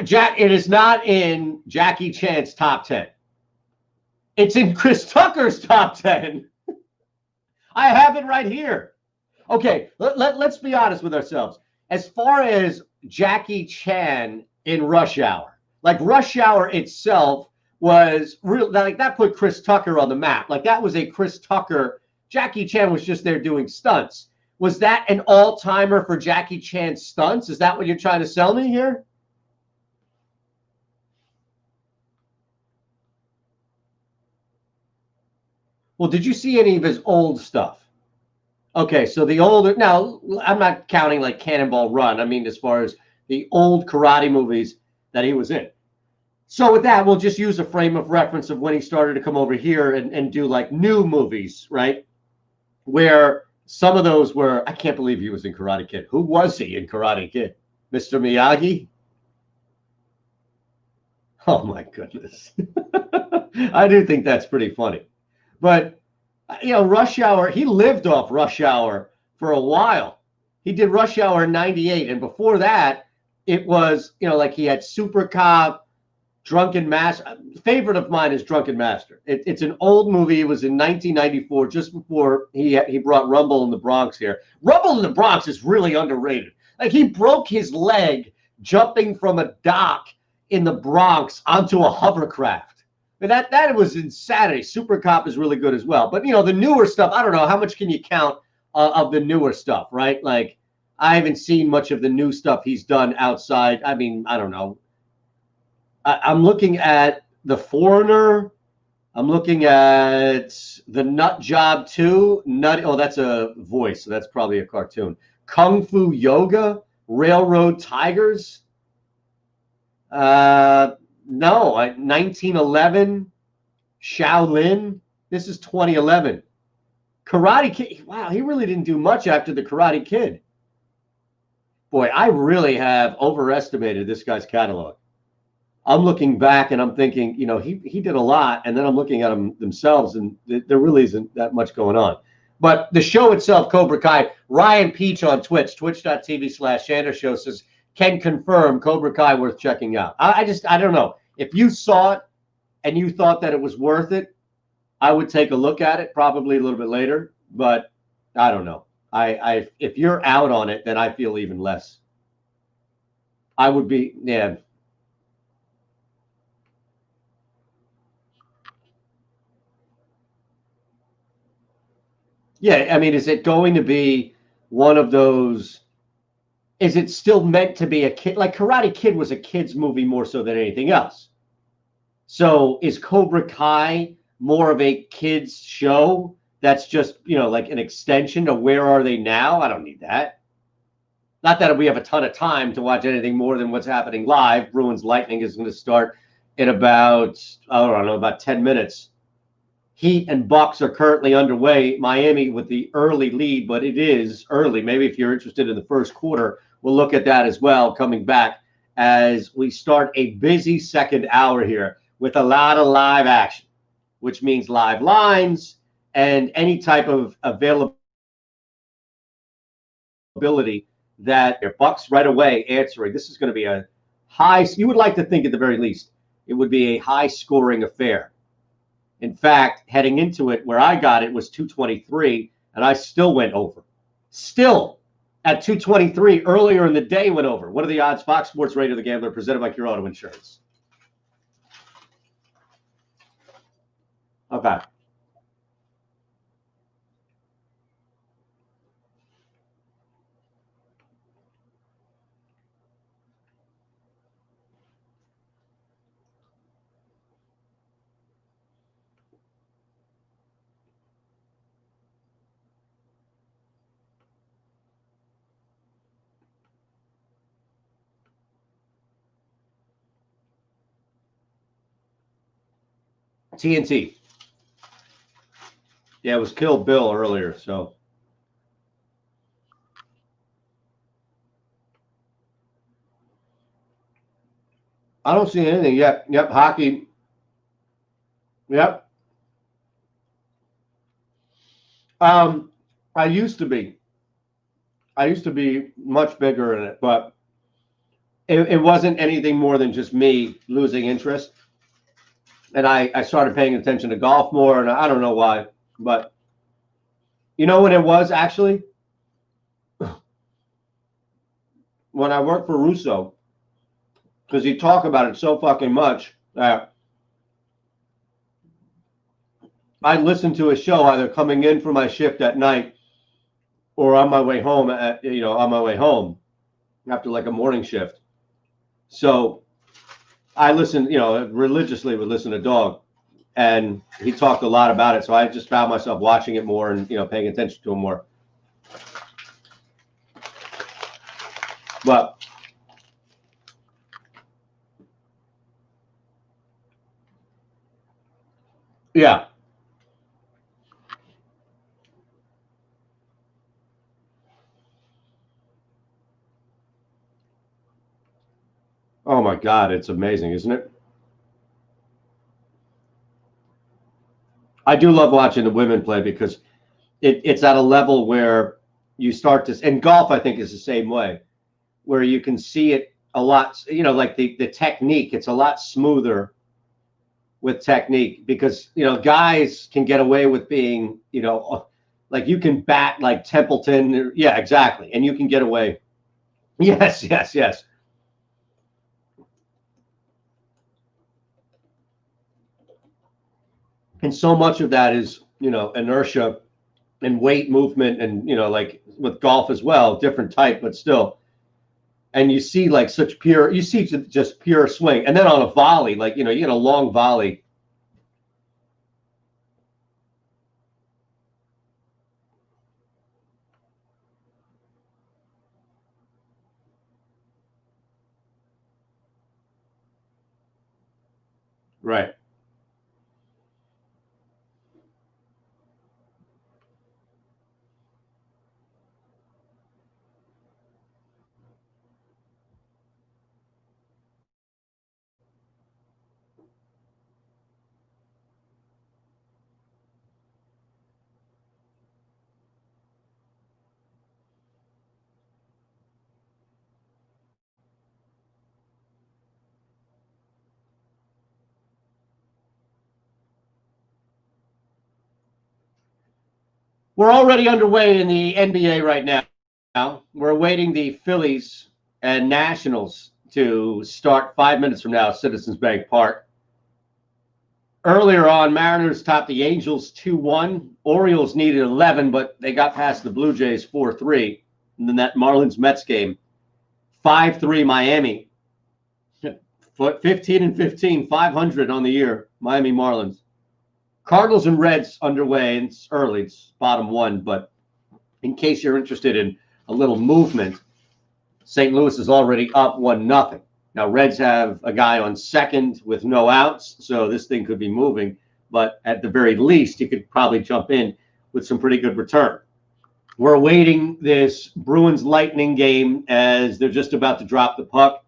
Jack, it is not in Jackie Chan's top 10. It's in Chris Tucker's top 10. I have it right here. Okay, let's be honest with ourselves. As far as Jackie Chan in Rush Hour, like Rush Hour itself was real, like that put Chris Tucker on the map. Like that was a Chris Tucker. Jackie Chan was just there doing stunts. Was that an all-timer for Jackie Chan stunts? Is that what you're trying to sell me here? Well, did you see any of his old stuff? Okay, so the older, now I'm not counting like Cannonball Run. I mean, as far as the old karate movies that he was in. So with that, we'll just use a frame of reference of when he started to come over here and do like new movies, right? Where some of those were, I can't believe he was in Karate Kid. Who was he in Karate Kid? Mr. Miyagi? Oh my goodness. I do think that's pretty funny. But Rush Hour, he lived off Rush Hour for a while. He did Rush Hour in 98. And before that, it was, like he had Super Cop, Drunken Master. Favorite of mine is Drunken Master. It's an old movie. It was in 1994, just before he brought Rumble in the Bronx here. Rumble in the Bronx is really underrated. Like he broke his leg jumping from a dock in the Bronx onto a hovercraft. And that was insanity. Super Cop is really good as well. But, the newer stuff, I don't know. How much can you count of the newer stuff, right? Like, I haven't seen much of the new stuff he's done outside. I mean, I don't know. I'm looking at The Foreigner. I'm looking at The Nut Job 2. Oh, that's a voice, so that's probably a cartoon. Kung Fu Yoga, Railroad Tigers. No, 1911, Shaolin. This is 2011. Karate Kid. Wow, he really didn't do much after the Karate Kid. Boy, I really have overestimated this guy's catalog. I'm looking back and I'm thinking, he did a lot, and then I'm looking at them themselves, and there really isn't that much going on. But the show itself, Cobra Kai, Ryan Peach on Twitch, twitch.tv/Shander Show says, can confirm Cobra Kai worth checking out. I don't know. If you saw it and you thought that it was worth it, I would take a look at it probably a little bit later, but I don't know. If you're out on it, then I feel even less. I would be, yeah. Yeah, I mean, is it going to be one of those? Is it still meant to be a kid? Like Karate Kid was a kid's movie more so than anything else. So is Cobra Kai more of a kid's show that's just, like an extension to Where Are They Now? I don't need that. Not that we have a ton of time to watch anything more than what's happening live. Bruins Lightning is going to start in about, I don't know, about 10 minutes. Heat and Bucks are currently underway. Miami with the early lead, but it is early. Maybe if you're interested in the first quarter, we'll look at that as well coming back as we start a busy second hour here with a lot of live action, which means live lines and any type of availability that your Bucks right away answering. This is going to be a high, you would like to think at the very least, it would be a high scoring affair. In fact, heading into it, where I got it was 223, and I still went over. Still at 223 earlier in the day went over. What are the odds? Fox Sports Radio The Gambler, presented by Cure Auto Insurance. Okay. TNT. Yeah, it was Kill Bill earlier, so. I don't see anything yet. Yep, hockey. Yep. I used to be much bigger in it, but it wasn't anything more than just me losing interest. And I started paying attention to golf more, and I don't know why, but you know what it was actually? When I worked for Russo, because he talked about it so fucking much that I listened to a show either coming in for my shift at night or on my way home on my way home after like a morning shift. So I listened, religiously would listen to Dog, and he talked a lot about it. So I just found myself watching it more and, paying attention to him more. But yeah. Oh my God, it's amazing, isn't it? I do love watching the women play because it's at a level where you start to, and golf I think is the same way, where you can see it a lot, like the technique, it's a lot smoother with technique because, guys can get away with being, like you can bat like Templeton. Yeah, exactly. And you can get away. Yes, yes, yes. And so much of that is, inertia and weight movement and, like with golf as well, different type, but still. And you see like you see just pure swing. And then on a volley, like, you get a long volley. Right. We're already underway in the NBA right now. We're awaiting the Phillies and Nationals to start 5 minutes from now at Citizens Bank Park. Earlier on, Mariners topped the Angels 2-1. Orioles needed 11, but they got past the Blue Jays 4-3. And then that Marlins-Mets game, 5-3 Miami. 15-15, 500 on the year, Miami Marlins. Cardinals and Reds underway, and it's early, it's bottom one, but in case you're interested in a little movement, St. Louis is already up 1-0. Now, Reds have a guy on second with no outs, so this thing could be moving, but at the very least, you could probably jump in with some pretty good return. We're awaiting this Bruins-Lightning game as they're just about to drop the puck.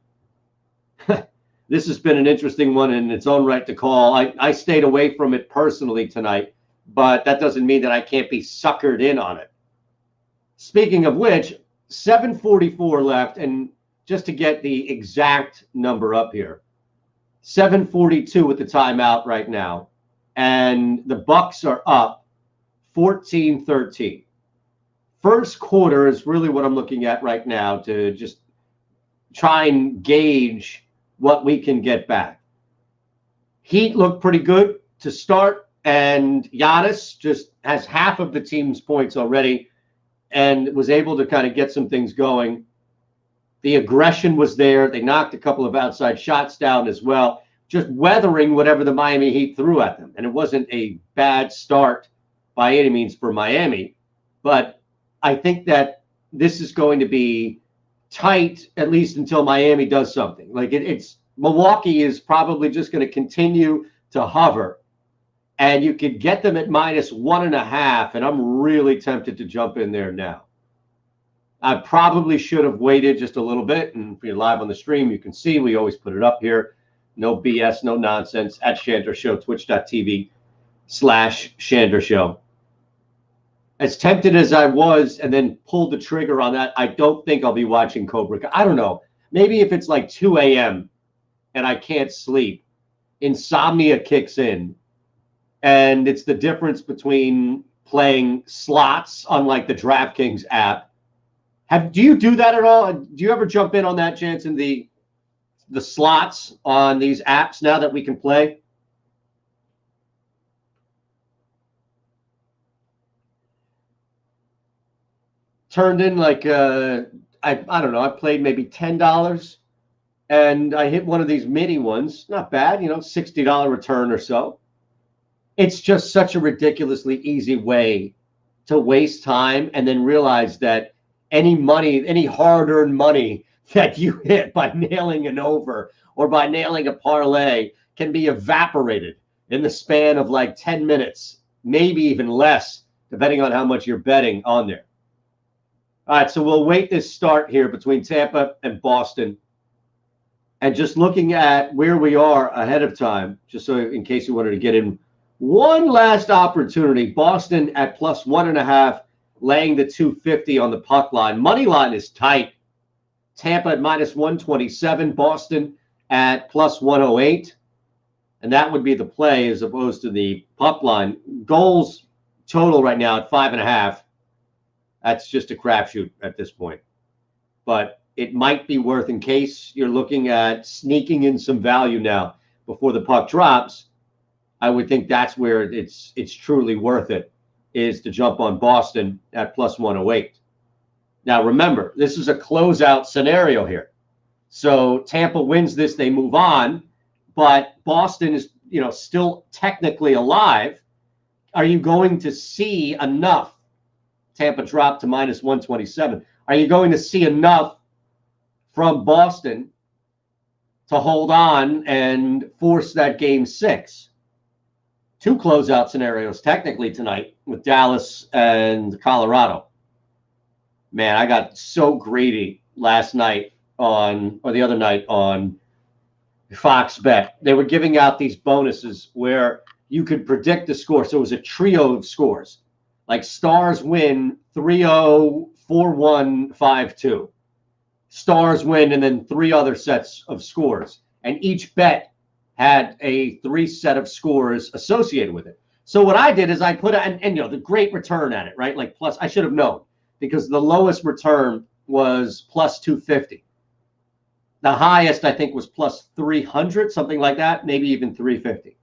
This has been an interesting one in its own right to call. I stayed away from it personally tonight, but that doesn't mean that I can't be suckered in on it. Speaking of which, 7:44 left, and just to get the exact number up here, 7:42 with the timeout right now, and the Bucks are up 14-13. First quarter is really what I'm looking at right now to just try and gauge what we can get back. Heat looked pretty good to start, and Giannis just has half of the team's points already and was able to kind of get some things going. The aggression was there. They knocked a couple of outside shots down as well, just weathering whatever the Miami Heat threw at them. And it wasn't a bad start by any means for Miami, but I think that this is going to be tight, at least until Miami does something. Like it's Milwaukee is probably just going to continue to hover, and you could get them at -1.5, and I'm really tempted to jump in there now. I probably should have waited just a little bit, and if you're live on the stream, you can see we always put it up here. No BS, no nonsense, at Shandor Show, twitch.tv/Shandor Show. As tempted as I was and then pulled the trigger on that, I don't think I'll be watching Cobra Kai. I don't know. Maybe if it's like 2 a.m. and I can't sleep, insomnia kicks in. And it's the difference between playing slots on like the DraftKings app. Do you do that at all? Do you ever jump in on that, Jansen, the slots on these apps now that we can play? Turned in like I don't know, I played maybe $10 and I hit one of these mini ones. Not bad, $60 return or so. It's just such a ridiculously easy way to waste time and then realize that any money, any hard-earned money that you hit by nailing an over or by nailing a parlay can be evaporated in the span of like 10 minutes, maybe even less, depending on how much you're betting on there. All right, so we'll wait this start here between Tampa and Boston. And just looking at where we are ahead of time, just so in case you wanted to get in one last opportunity, Boston at +1.5, laying the 250 on the puck line. Money line is tight. Tampa at -127, Boston at +108. And that would be the play as opposed to the puck line. Goals total right now at 5.5. That's just a crapshoot at this point. But it might be worth, in case you're looking at sneaking in some value now before the puck drops, I would think that's where it's truly worth it, is to jump on Boston at +108. Now, remember, this is a closeout scenario here. So Tampa wins this, they move on, but Boston is, still technically alive. Are you going to see enough? Tampa dropped to -127. Are you going to see enough from Boston to hold on and force that game 6? Two closeout scenarios technically tonight with Dallas and Colorado. Man, I got so greedy last night the other night on Fox Bet. They were giving out these bonuses where you could predict the score. So it was a trio of scores. Like Stars win 3-0, 4-1, 5-2. Stars win, and then 3 other sets of scores. And each bet had a 3 set of scores associated with it. So what I did is I put and the great return at it, right? Like plus, I should have known, because the lowest return was +250. The highest, I think, was +300, something like that, maybe even 350.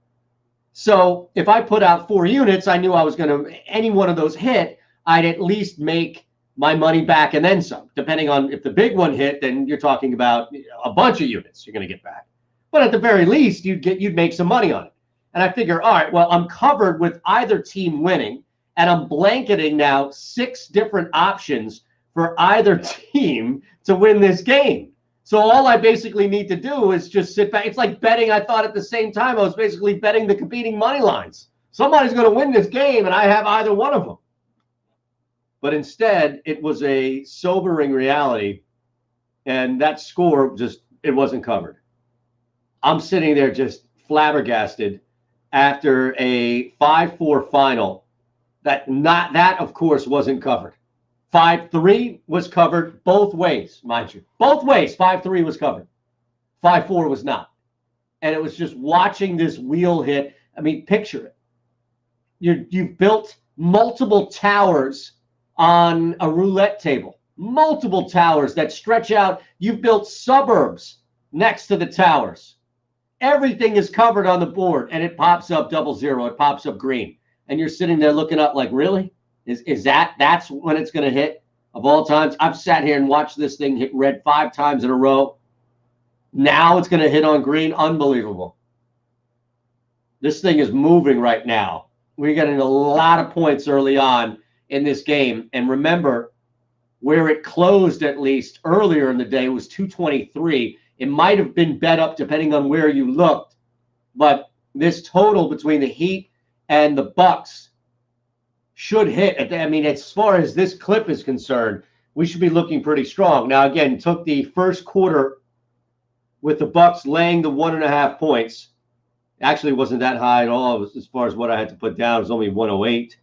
So if I put out 4 units, I knew I was going to, any one of those hit, I'd at least make my money back and then some. Depending on if the big one hit, then you're talking about a bunch of units you're going to get back. But at the very least, you'd make some money on it. And I figure, all right, well, I'm covered with either team winning, and I'm blanketing now 6 different options for either team to win this game. So all I basically need to do is just sit back. It's like betting. I thought at the same time I was basically betting the competing money lines. Somebody's going to win this game, and I have either one of them. But instead, it was a sobering reality, and that score it wasn't covered. I'm sitting there just flabbergasted after a 5-4 final that of course wasn't covered. 5-3 was covered both ways, mind you. Both ways, 5-3 was covered. 5-4 was not. And it was just watching this wheel hit. I mean, picture it. You've built multiple towers on a roulette table. Multiple towers that stretch out. You've built suburbs next to the towers. Everything is covered on the board, and it pops up 0-0. It pops up green. And you're sitting there looking up like, really? That's when it's going to hit of all times? I've sat here and watched this thing hit red 5 times in a row. Now it's going to hit on green. Unbelievable. This thing is moving right now. We're getting a lot of points early on in this game. And remember, where it closed at least earlier in the day was 223. It might have been bet up depending on where you looked. But this total between the Heat and the Bucks should hit. I mean, as far as this clip is concerned, we should be looking pretty strong. Now, again, took the first quarter with the Bucks laying the 1.5 points. Actually, wasn't that high at all as far as what I had to put down. It was only 108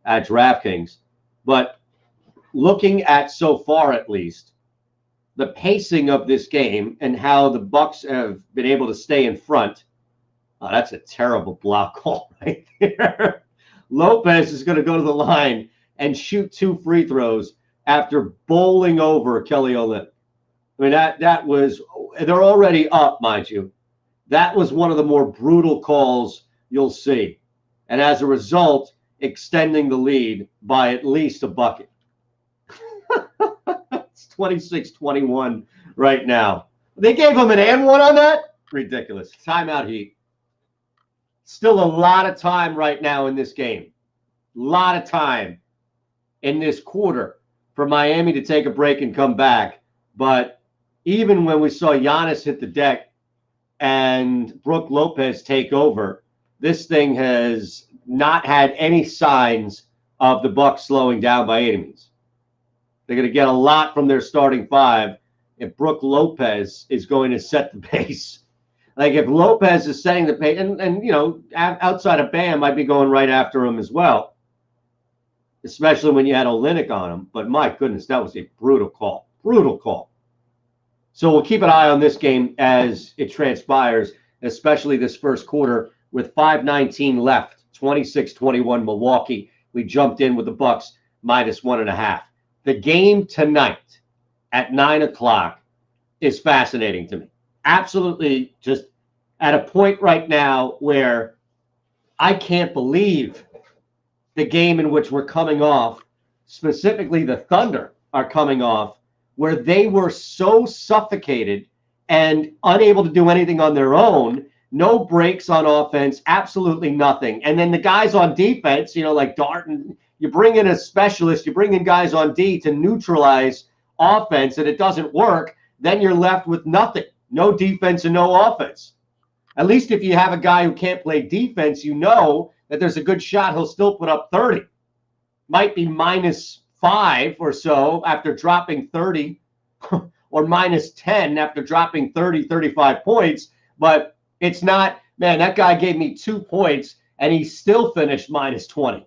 at DraftKings. But looking at so far, at least, the pacing of this game and how the Bucks have been able to stay in front. Oh, that's a terrible block call right there. Lopez is going to go to the line and shoot 2 free throws after bowling over Kelly Olynyk. I mean, that was – they're already up, mind you. That was one of the more brutal calls you'll see. And as a result, extending the lead by at least a bucket. It's 26-21 right now. They gave him an and one on that? Ridiculous. Timeout, Heat. Still a lot of time right now in this game. A lot of time in this quarter for Miami to take a break and come back. But even when we saw Giannis hit the deck and Brook Lopez take over, this thing has not had any signs of the Bucks slowing down by any means. They're going to get a lot from their starting 5 if Brook Lopez is going to set the pace. Like if Lopez is setting the pace, and you know, outside of Bam, I'd be going right after him as well, especially when you had Olynyk on him. But my goodness, that was a brutal call. Brutal call. So we'll keep an eye on this game as it transpires, especially this first quarter with 5:19 left, 26-21 Milwaukee. We jumped in with the Bucks minus 1.5. The game tonight at 9 o'clock is fascinating to me. Absolutely just at a point right now where I can't believe the game in which we're coming off, specifically the Thunder are coming off, where they were so suffocated and unable to do anything on their own, no breaks on offense, absolutely nothing. And then the guys on defense, you know, like Darton, you bring in a specialist, you bring in guys on D to neutralize offense, and it doesn't work, then you're left with nothing. No defense and no offense. At least if you have a guy who can't play defense, you know that there's a good shot he'll still put up 30. Might be -5 or so after dropping 30 or -10 after dropping 30, 35 points. But it's not, man, that guy gave me 2 points and he still finished -20.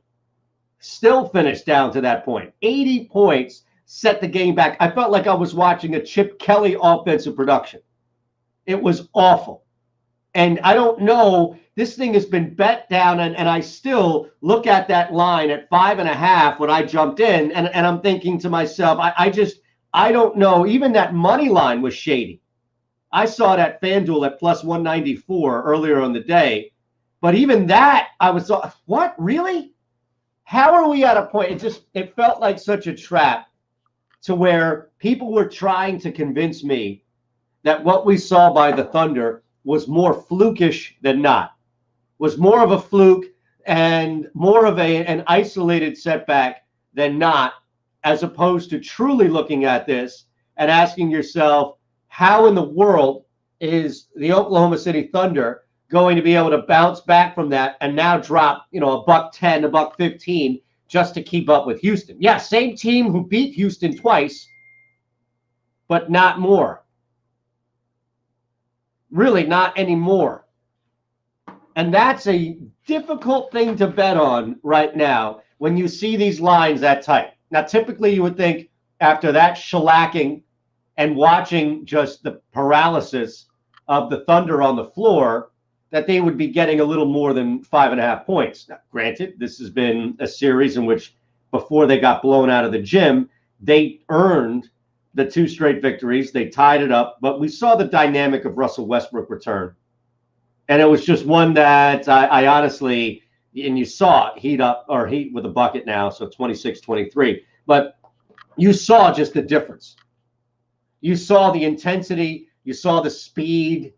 Still finished down to that point. 80 points set the game back. I felt like I was watching a Chip Kelly offensive production. It was awful. And I don't know, this thing has been bet down, and I still look at that line at 5.5 when I jumped in, and I'm thinking to myself, I don't know. Even that money line was shady. I saw that FanDuel at +194 earlier in the day. But even that, I was, what, really? How are we at a point? It felt like such a trap to where people were trying to convince me that what we saw by the Thunder was more flukish than not, was more of a fluke and more of an isolated setback than not, as opposed to truly looking at this and asking yourself, how in the world is the Oklahoma City Thunder going to be able to bounce back from that and now drop, you know, $110, $115 just to keep up with Houston? Yeah, same team who beat Houston twice, but not more. Really not anymore. And that's a difficult thing to bet on right now when you see these lines that tight. Now, typically you would think after that shellacking and watching just the paralysis of the Thunder on the floor, that they would be getting a little more than 5.5 points. Now, granted, this has been a series in which before they got blown out of the gym, they earned the 2 straight victories. They tied it up, but we saw the dynamic of Russell Westbrook return. And it was just one that I honestly, and you saw it heat with a bucket now, so 26-23. But you saw just the difference. You saw the intensity, you saw the speed,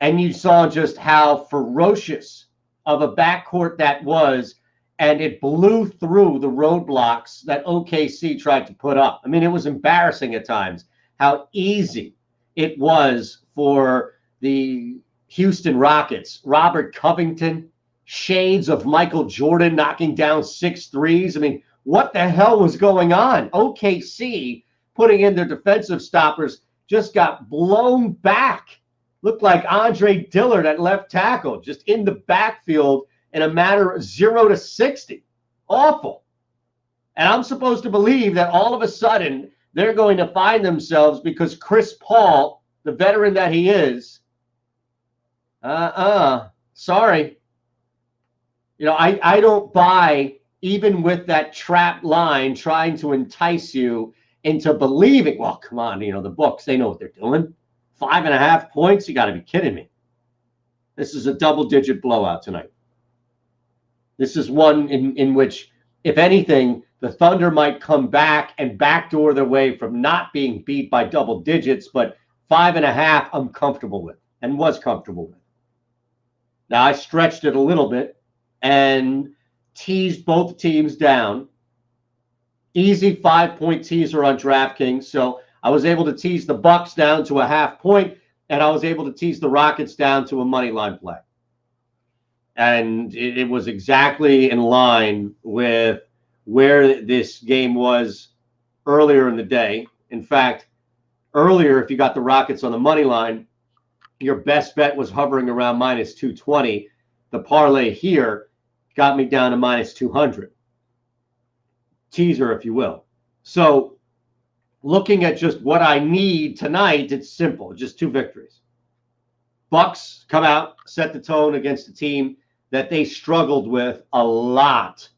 and you saw just how ferocious of a backcourt that was, and it blew through the roadblocks that OKC tried to put up. I mean, it was embarrassing at times how easy it was for the Houston Rockets. Robert Covington, shades of Michael Jordan knocking down 6 threes. I mean, what the hell was going on? OKC putting in their defensive stoppers just got blown back. Looked like Andre Dillard at left tackle, just in the backfield in a matter of 0 to 60. Awful. And I'm supposed to believe that all of a sudden they're going to find themselves because Chris Paul, the veteran that he is, sorry. You know, I don't buy, even with that trap line trying to entice you into believing, well, come on, you know, the books, they know what they're doing. 5.5 points? You got to be kidding me. This is a double-digit blowout tonight. This is one in which, if anything, the Thunder might come back and backdoor their way from not being beat by double digits, but 5.5 I'm comfortable with and was comfortable with. Now, I stretched it a little bit and teased both teams down. Easy 5-point teaser on DraftKings. So I was able to tease the Bucks down to a 0.5 point, and I was able to tease the Rockets down to a money line play. And it was exactly in line with where this game was earlier in the day. In fact, earlier, if you got the Rockets on the money line, your best bet was hovering around minus 220. The parlay here got me down to minus 200. Teaser, if you will. So looking at just what I need tonight, it's simple, just 2 victories. Bucks come out, set the tone against a team that they struggled with a lot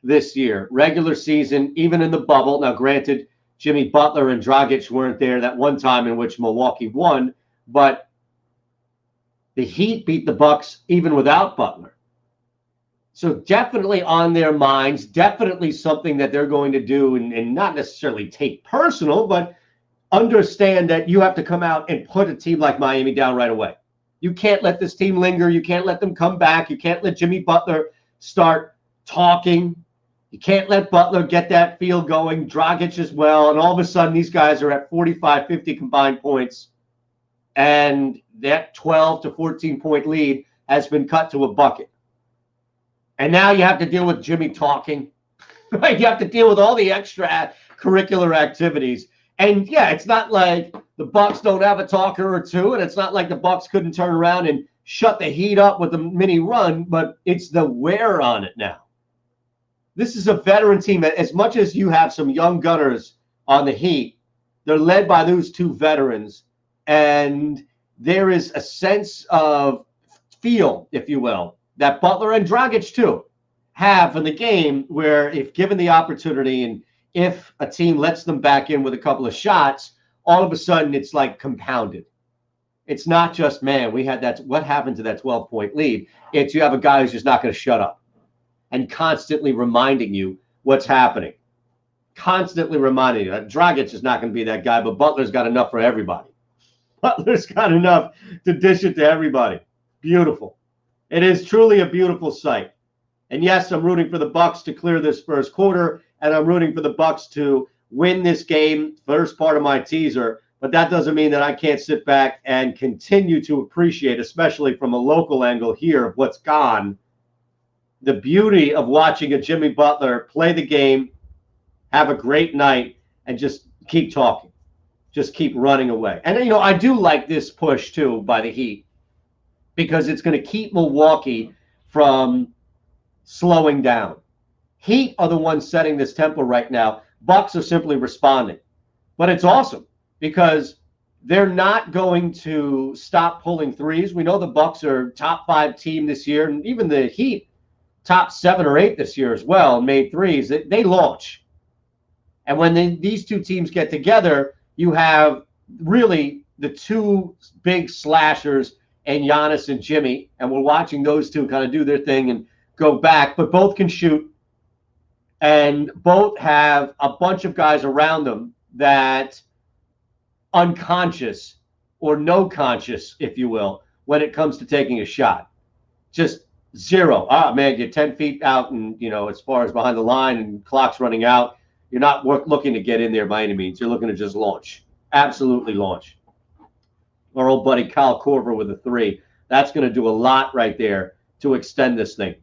this year. Regular season, even in the bubble. Now, granted, Jimmy Butler and Dragic weren't there that one time in which Milwaukee won, but the Heat beat the Bucks even without Butler. So definitely on their minds, definitely something that they're going to do and not necessarily take personal, but understand that you have to come out and put a team like Miami down right away. You can't let this team linger. You can't let them come back. You can't let Jimmy Butler start talking. You can't let Butler get that field going, Dragic as well, and all of a sudden these guys are at 45, 50 combined points, and that 12 to 14-point lead has been cut to a bucket. And now you have to deal with Jimmy talking. Right? You have to deal with all the extra curricular activities. And yeah, it's not like the Bucks don't have a talker or two, and it's not like the Bucks couldn't turn around and shut the Heat up with a mini run, but it's the wear on it now. This is a veteran team. As much as you have some young gunners on the Heat, they're led by those 2 veterans, and there is a sense of feel, if you will, that Butler and Dragic too have in the game, where if given the opportunity and if a team lets them back in with a couple of shots, all of a sudden it's like compounded. It's not just, man, we had that. What happened to that 12-point lead? It's you have a guy who's just not going to shut up and constantly reminding you what's happening. Constantly reminding you that Dragic is not going to be that guy, but Butler's got enough for everybody. Butler's got enough to dish it to everybody. Beautiful. It is truly a beautiful sight. And yes, I'm rooting for the Bucks to clear this first quarter, and I'm rooting for the Bucks to win this game, first part of my teaser. But that doesn't mean that I can't sit back and continue to appreciate, especially from a local angle here, of what's gone, the beauty of watching a Jimmy Butler play the game, have a great night, and just keep talking. just keep running away. And, you know, I do like this push, too, by the Heat, because it's going to keep Milwaukee from slowing down. Heat are the ones setting this tempo right now. Bucks are simply responding. But it's awesome because they're not going to stop pulling threes. We know the Bucks are top 5 team this year, and even the Heat, top 7 or 8 this year as well, made threes. They launch. And when these two teams get together, you have really the two big slashers and Giannis and Jimmy, and we're watching those two kind of do their thing and go back, but both can shoot, and both have a bunch of guys around them that unconscious or no conscious, if you will, when it comes to taking a shot. Just zero. Man, you're 10 feet out and, you know, as far as behind the line and clock's running out, you're not looking to get in there by any means. You're looking to just launch. Absolutely launch. Our old buddy Kyle Korver with a 3. That's going to do a lot right there to extend this thing.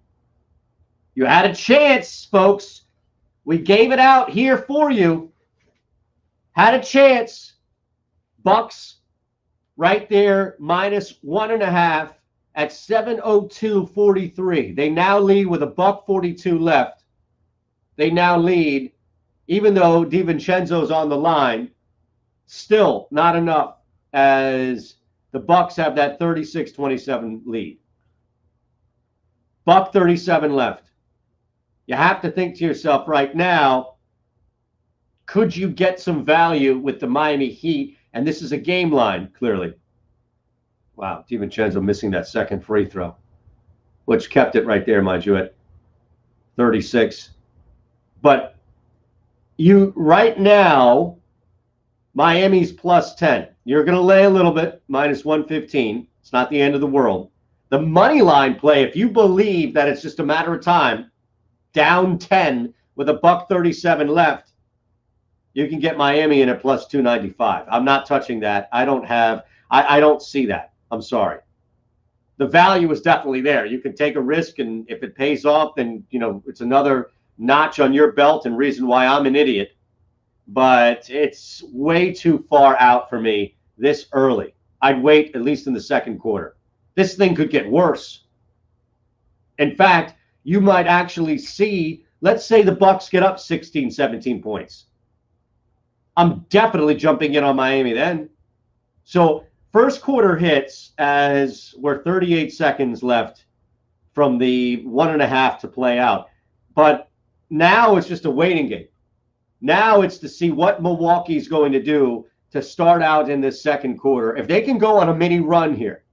You had a chance, folks. We gave it out here for you. Had a chance. Bucks right there, -1.5 at 7:02:43. They now lead with $1:42 left. They now lead, even though DiVincenzo's on the line, still not enough as the Bucks have that 36-27 lead. $1:37 left. You have to think to yourself right now, could you get some value with the Miami Heat? And this is a game line, clearly. Wow, DiVincenzo missing that second free throw, which kept it right there, mind you, at 36. But you right now, Miami's +10. You're going to lay a little bit, -115. It's not the end of the world. The money line play, if you believe that it's just a matter of time, down 10 with $1:37 left, you can get Miami in at +295. I'm not touching that. I don't see that. I'm sorry. The value is definitely there. You can take a risk, and if it pays off, then, you know, it's another notch on your belt and reason why I'm an idiot. But it's way too far out for me this early. I'd wait at least in the second quarter. This thing could get worse. In fact, you might actually see, let's say the Bucks get up 16, 17 points. I'm definitely jumping in on Miami then. So first quarter hits as we're 38 seconds left from the 1.5 to play out. But now it's just a waiting game. Now it's to see what Milwaukee's going to do to start out in this second quarter. If they can go on a mini run here,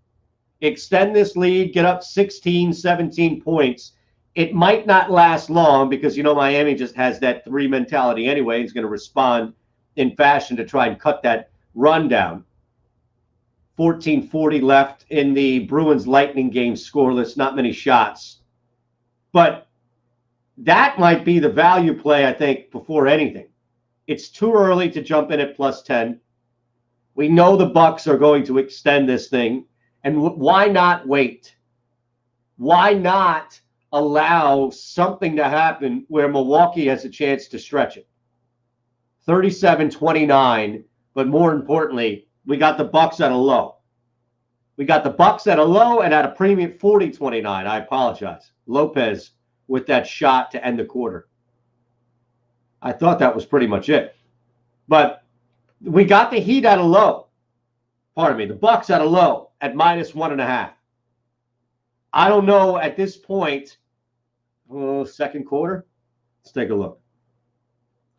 extend this lead, get up 16, 17 points, it might not last long because, you know, Miami just has that 3 mentality anyway. He's going to respond in fashion to try and cut that run down. 14:40 left in the Bruins Lightning game, scoreless, not many shots. But that might be the value play, I think, before anything. It's too early to jump in at +10. We know the Bucks are going to extend this thing, and why not wait? Why not allow something to happen where Milwaukee has a chance to stretch it? 37-29, but more importantly, we got the Bucks at a low. We got the Bucks at a low and at a premium 40-29. I apologize. Lopez with that shot to end the quarter. I thought that was pretty much it. But we got the Heat at a low. Pardon me, the Bucks at a low at -1.5. I don't know at this point, second quarter. Let's take a look.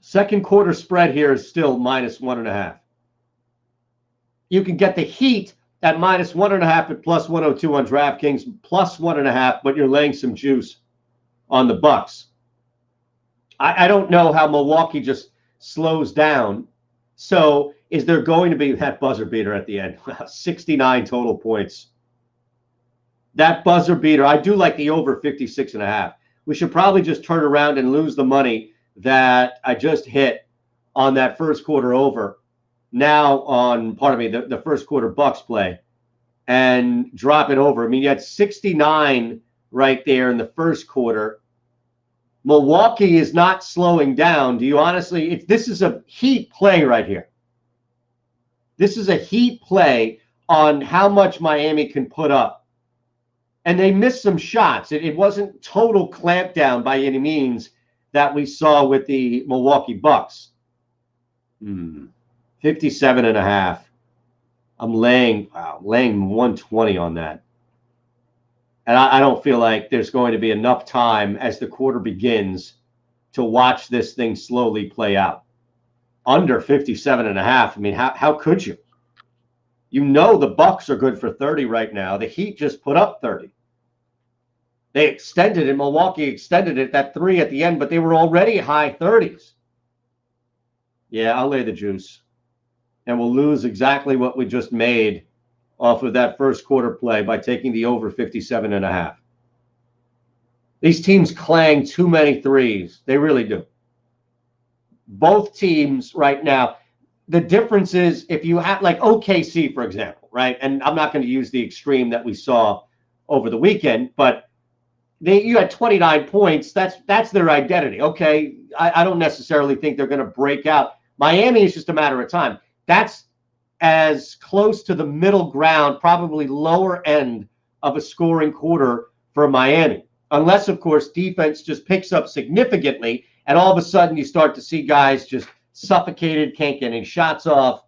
Second quarter spread here is still -1.5. You can get the Heat at -1.5 at +102 on DraftKings, +1.5, but you're laying some juice on the Bucks. I don't know how Milwaukee just slows down. So is there going to be that buzzer beater at the end? 69 total points. That buzzer beater, I do like the over 56.5. We should probably just turn around and lose the money that I just hit on that first quarter over. Now on, pardon me, the first quarter Bucks play and drop it over. I mean, you had 69 right there in the first quarter. Milwaukee is not slowing down. Do you honestly, this is a Heat play right here. This is a Heat play on how much Miami can put up. And they missed some shots. It wasn't total clampdown by any means that we saw with the Milwaukee Bucks. 57.5. I'm laying 120 on that. And I don't feel like there's going to be enough time as the quarter begins to watch this thing slowly play out. Under 57.5. I mean, how could you? You know the Bucks are good for 30 right now. The Heat just put up 30. They extended it. Milwaukee extended it, that 3 at the end, but they were already high 30s. Yeah, I'll lay the juice. And we'll lose exactly what we just made off of that first quarter play by taking the over 57.5. These teams clang too many threes. They really do. Both teams right now, the difference is if you have like OKC, for example, right? And I'm not going to use the extreme that we saw over the weekend, but you had 29 points. That's their identity. Okay, I don't necessarily think they're going to break out. Miami is just a matter of time. That's as close to the middle ground, probably lower end of a scoring quarter for Miami. Unless, of course, defense just picks up significantly, and all of a sudden you start to see guys just suffocated, can't get any shots off.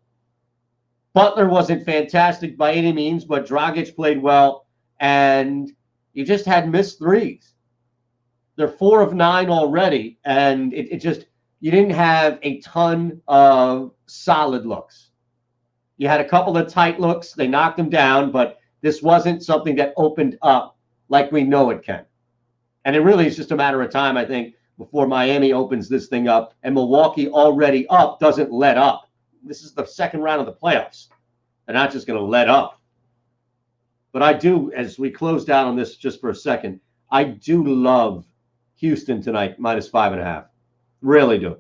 Butler wasn't fantastic by any means, but Dragic played well, and you just had missed threes. They're 4 of 9 already, and it just, you didn't have a ton of solid looks. You had a couple of tight looks. They knocked them down, but this wasn't something that opened up like we know it can. And it really is just a matter of time, I think, before Miami opens this thing up, and Milwaukee already up doesn't let up. This is the second round of the playoffs. They're not just going to let up. But I do, as we close down on this just for a second, I do love Houston tonight, -5.5. Really do.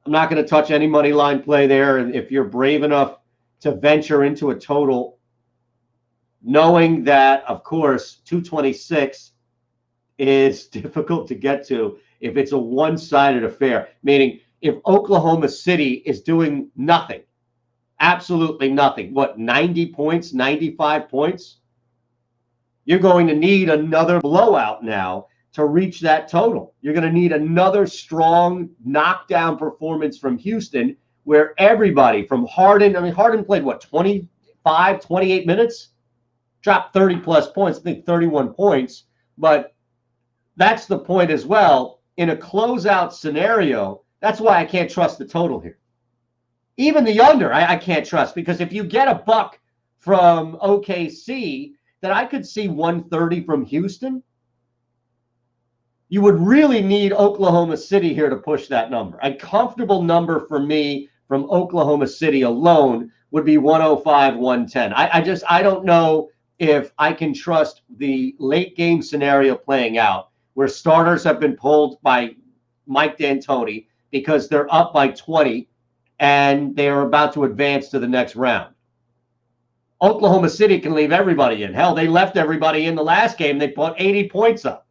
I'm not going to touch any money line play there. And if you're brave enough to venture into a total, knowing that, of course, 226 is difficult to get to if it's a one-sided affair, meaning if Oklahoma City is doing nothing, absolutely nothing, 90 points, 95 points, you're going to need another blowout now to reach that total. You're going to need another strong knockdown performance from Houston where everybody from Harden, I mean, Harden played, 25, 28 minutes? Dropped 30-plus points, I think 31 points. But that's the point as well. In a closeout scenario, that's why I can't trust the total here. Even the under, I can't trust, because if you get a buck from OKC, then I could see 130 from Houston. You would really need Oklahoma City here to push that number. A comfortable number for me from Oklahoma City alone would be 105, 110. I don't know if I can trust the late game scenario playing out where starters have been pulled by Mike D'Antoni because they're up by 20 and they're about to advance to the next round. Oklahoma City can leave everybody in. Hell, they left everybody in the last game. They put 80 points up.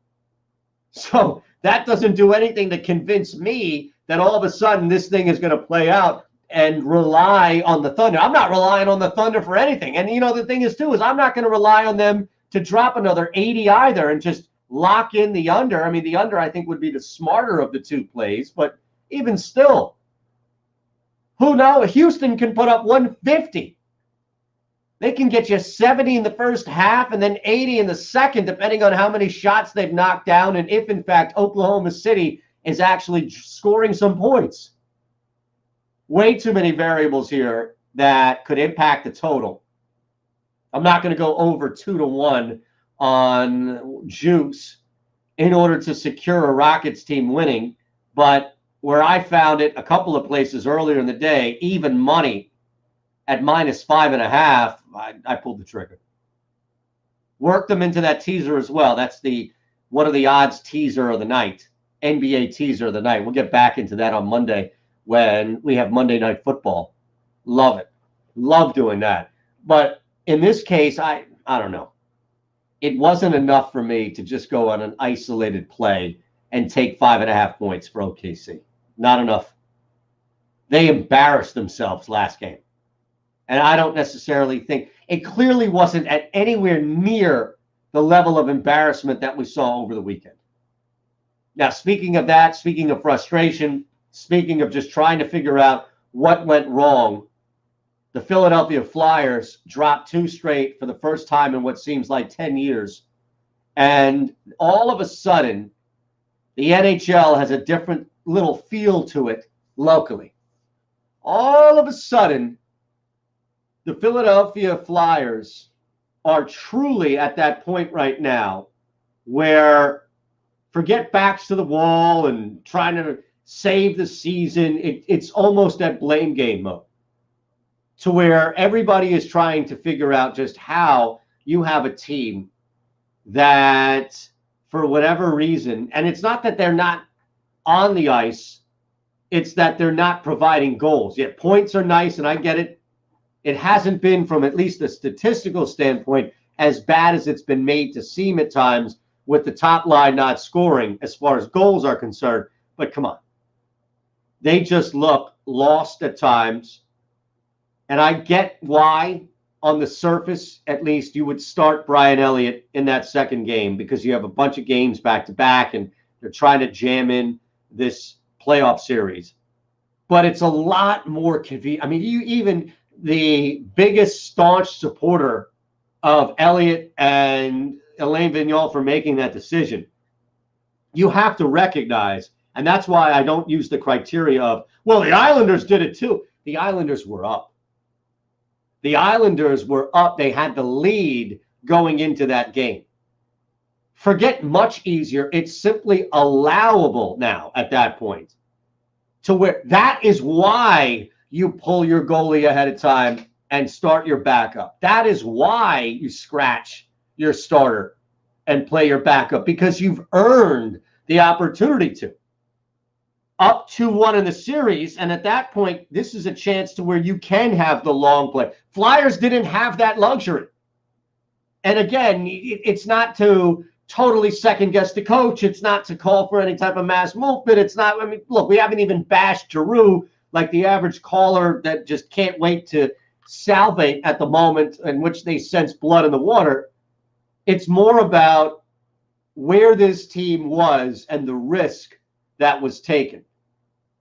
So that doesn't do anything to convince me that all of a sudden this thing is going to play out and rely on the Thunder. I'm not relying on the Thunder for anything. And, the thing is, too, is I'm not going to rely on them to drop another 80 either and just lock in the under. I mean, the under, I think, would be the smarter of the two plays. But even still, who knows? Houston can put up 150. They can get you 70 in the first half and then 80 in the second, depending on how many shots they've knocked down and if, in fact, Oklahoma City is actually scoring some points. Way too many variables here that could impact the total. I'm not going to go over 2-1 on juice in order to secure a Rockets team winning, but where I found it a couple of places earlier in the day, even money at -5.5, I pulled the trigger. Worked them into that teaser as well. That's one of the odds teaser of the night, NBA teaser of the night. We'll get back into that on Monday when we have Monday Night Football. Love it. Love doing that. But in this case, I don't know. It wasn't enough for me to just go on an isolated play and take 5.5 points for OKC. Not enough. They embarrassed themselves last game. And I don't necessarily think it clearly wasn't at anywhere near the level of embarrassment that we saw over the weekend. Now, speaking of that, speaking of frustration, speaking of just trying to figure out what went wrong, the Philadelphia Flyers dropped 2 straight for the first time in what seems like 10 years. And all of a sudden, the NHL has a different little feel to it locally. All of a sudden, the Philadelphia Flyers are truly at that point right now where forget backs to the wall and trying to save the season. It's almost at blame game mode to where everybody is trying to figure out just how you have a team that, for whatever reason, and it's not that they're not on the ice, it's that they're not providing goals. Yet points are nice, and I get it. It hasn't been, from at least a statistical standpoint, as bad as it's been made to seem at times with the top line not scoring as far as goals are concerned. But come on. They just look lost at times. And I get why, on the surface, at least, you would start Brian Elliott in that second game because you have a bunch of games back-to-back and they're trying to jam in this playoff series. But it's a lot more convenient. I mean, even the biggest staunch supporter of Elliott and Alain Vigneault for making that decision, you have to recognize, and that's why I don't use the criteria of, well, the Islanders did it too. The Islanders were up. The Islanders were up. They had the lead going into that game. Forget much easier. It's simply allowable now at that point to where that is why you pull your goalie ahead of time and start your backup. That is why you scratch your starter and play your backup, because you've earned the opportunity to. Up 2-1 in the series, and at that point, this is a chance to where you can have the long play. Flyers didn't have that luxury. And again, it's not to totally second-guess the coach. It's not to call for any type of mass movement. It's not, I mean, look, we haven't even bashed Giroux like the average caller that just can't wait to salivate at the moment in which they sense blood in the water. It's more about where this team was and the risk that was taken.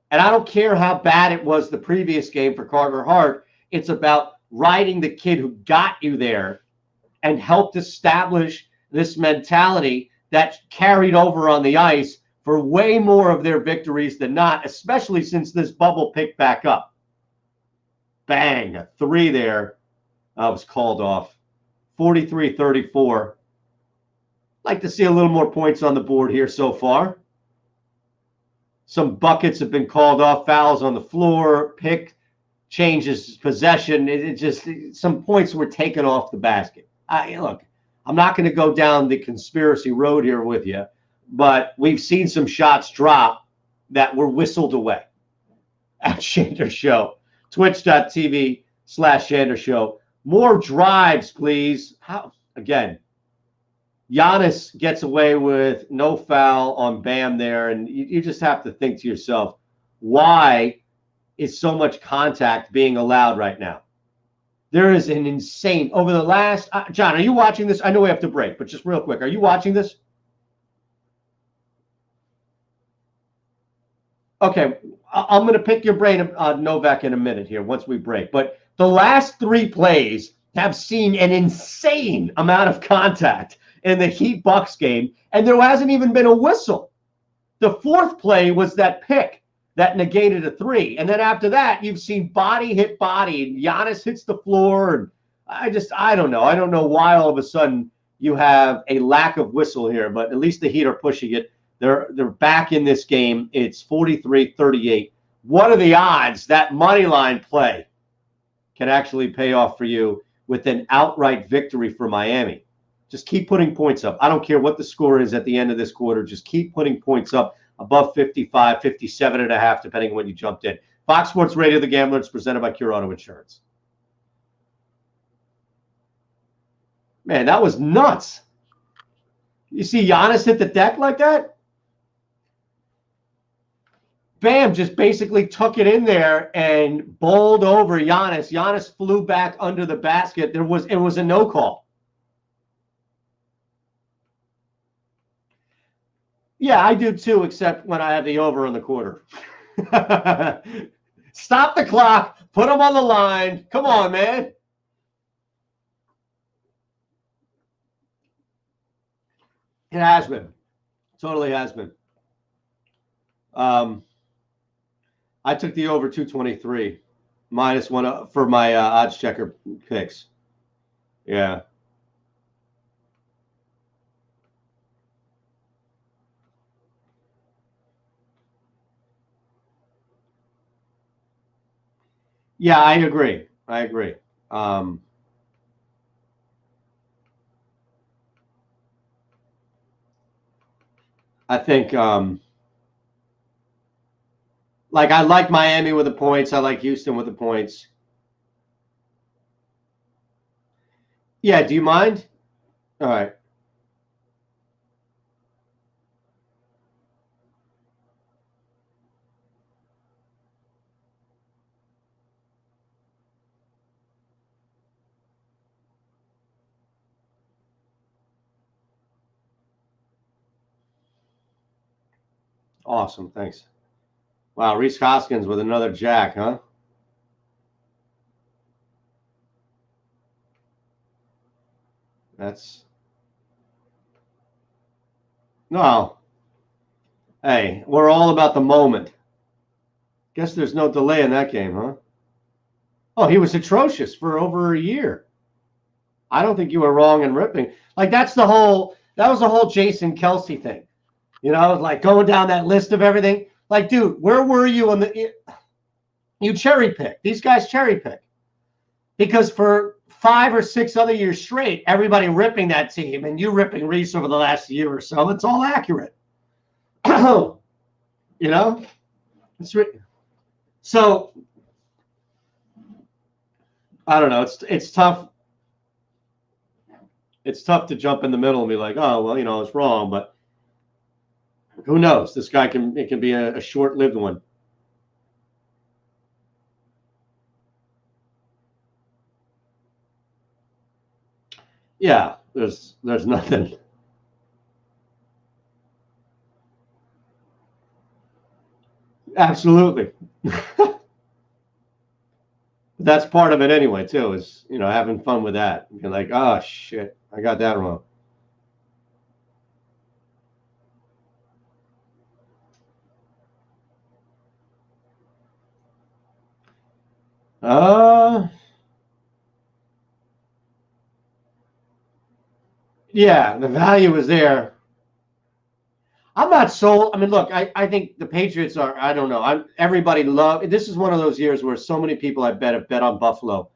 And I don't care how bad it was the previous game for Carter Hart. It's about riding the kid who got you there and helped establish this mentality that carried over on the ice for way more of their victories than not, especially since this bubble picked back up. Bang, a 3 there. I was called off. 43-34. Like to see a little more points on the board here so far. Some buckets have been called off, fouls on the floor, pick changes possession. It just, some points were taken off the basket. Look, I'm not going to go down the conspiracy road here with you, but we've seen some shots drop that were whistled away. At Shander Show, twitch.tv/Shander Show. More drives, please. How, again, Giannis gets away with no foul on Bam there, and you just have to think to yourself, why is so much contact being allowed right now? There is an insane, over the last, John, are you watching this? I know we have to break, but just real quick, are you watching this? Okay, I'm going to pick your brain on Novak in a minute here once we break, but the last 3 plays have seen an insane amount of contact in the Heat Bucks game, and there hasn't even been a whistle. The 4th play was that pick that negated a 3, and then after that, you've seen body hit body, and Giannis hits the floor, and I don't know. I don't know why all of a sudden you have a lack of whistle here, but at least the Heat are pushing it. They're back in this game. It's 43-38. What are the odds that money line play can actually pay off for you with an outright victory for Miami? Just keep putting points up. I don't care what the score is at the end of this quarter. Just keep putting points up above 55, 57.5, depending on when you jumped in. Fox Sports Radio, The Gambler, is presented by Cure Auto Insurance. Man, that was nuts. You see Giannis hit the deck like that? Bam just basically took it in there and bowled over Giannis. Giannis flew back under the basket. It was a no call. Yeah, I do too, except when I have the over on the quarter. Stop the clock. Put them on the line. Come on, man. It has been. Totally has been. I took the over 223 -1 for my odds checker picks. Yeah. Yeah, I agree. I agree. I think like I like Miami with the points. I like Houston with the points. Yeah, do you mind? All right. Awesome. Thanks. Wow, Reese Hoskins with another jack, huh? That's no. Hey, we're all about the moment. Guess there's no delay in that game, huh? Oh, he was atrocious for over a year. I don't think you were wrong in ripping. Like that was the whole Jason Kelce thing. You know, like going down that list of everything. Like, dude, where were you on you cherry pick. These guys cherry pick. Because for 5 or 6 other years straight, everybody ripping that team and you ripping Reese over the last year or so, it's all accurate. You know? So I don't know. It's tough. It's tough to jump in the middle and be like, oh, well, you know, it's wrong, but who knows? This guy can be a short-lived one. Yeah, there's nothing. Absolutely. That's part of it anyway, too, is, you know, having fun with that. You're like, oh, shit, I got that wrong. Yeah, the value is there. I'm not sold. I mean, look, I think the Patriots are, I don't know. Everybody this is one of those years where so many people I bet have bet on Buffalo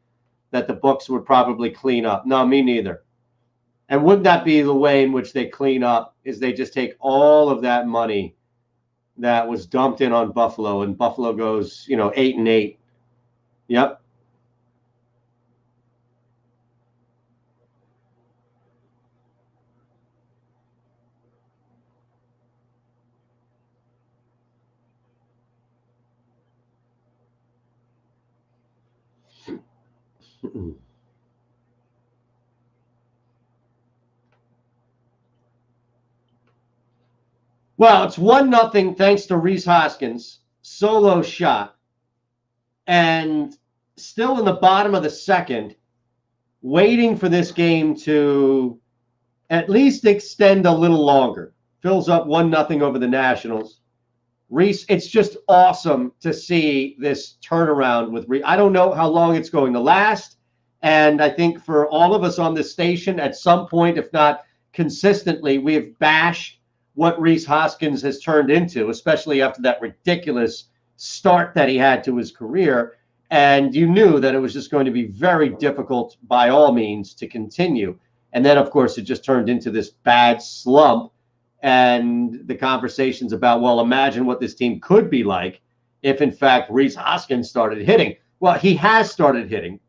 that the books would probably clean up. No, me neither. And wouldn't that be the way in which they clean up is they just take all of that money that was dumped in on Buffalo and Buffalo goes, you know, 8-8. Yep. Well, it's 1-0 thanks to Reese Hoskins, solo shot. And still in the bottom of the second, waiting for this game to at least extend a little longer. Fills up 1-0 over the Nationals. Reese, it's just awesome to see this turnaround with Reese. I don't know how long it's going to last. And I think for all of us on this station, at some point, if not consistently, we have bashed what Reese Hoskins has turned into, especially after that ridiculous start that he had to his career. And you knew that it was just going to be very difficult by all means to continue. And then, of course, it just turned into this bad slump. And the conversations about, well, imagine what this team could be like if, in fact, Reese Hoskins started hitting. Well, he has started hitting.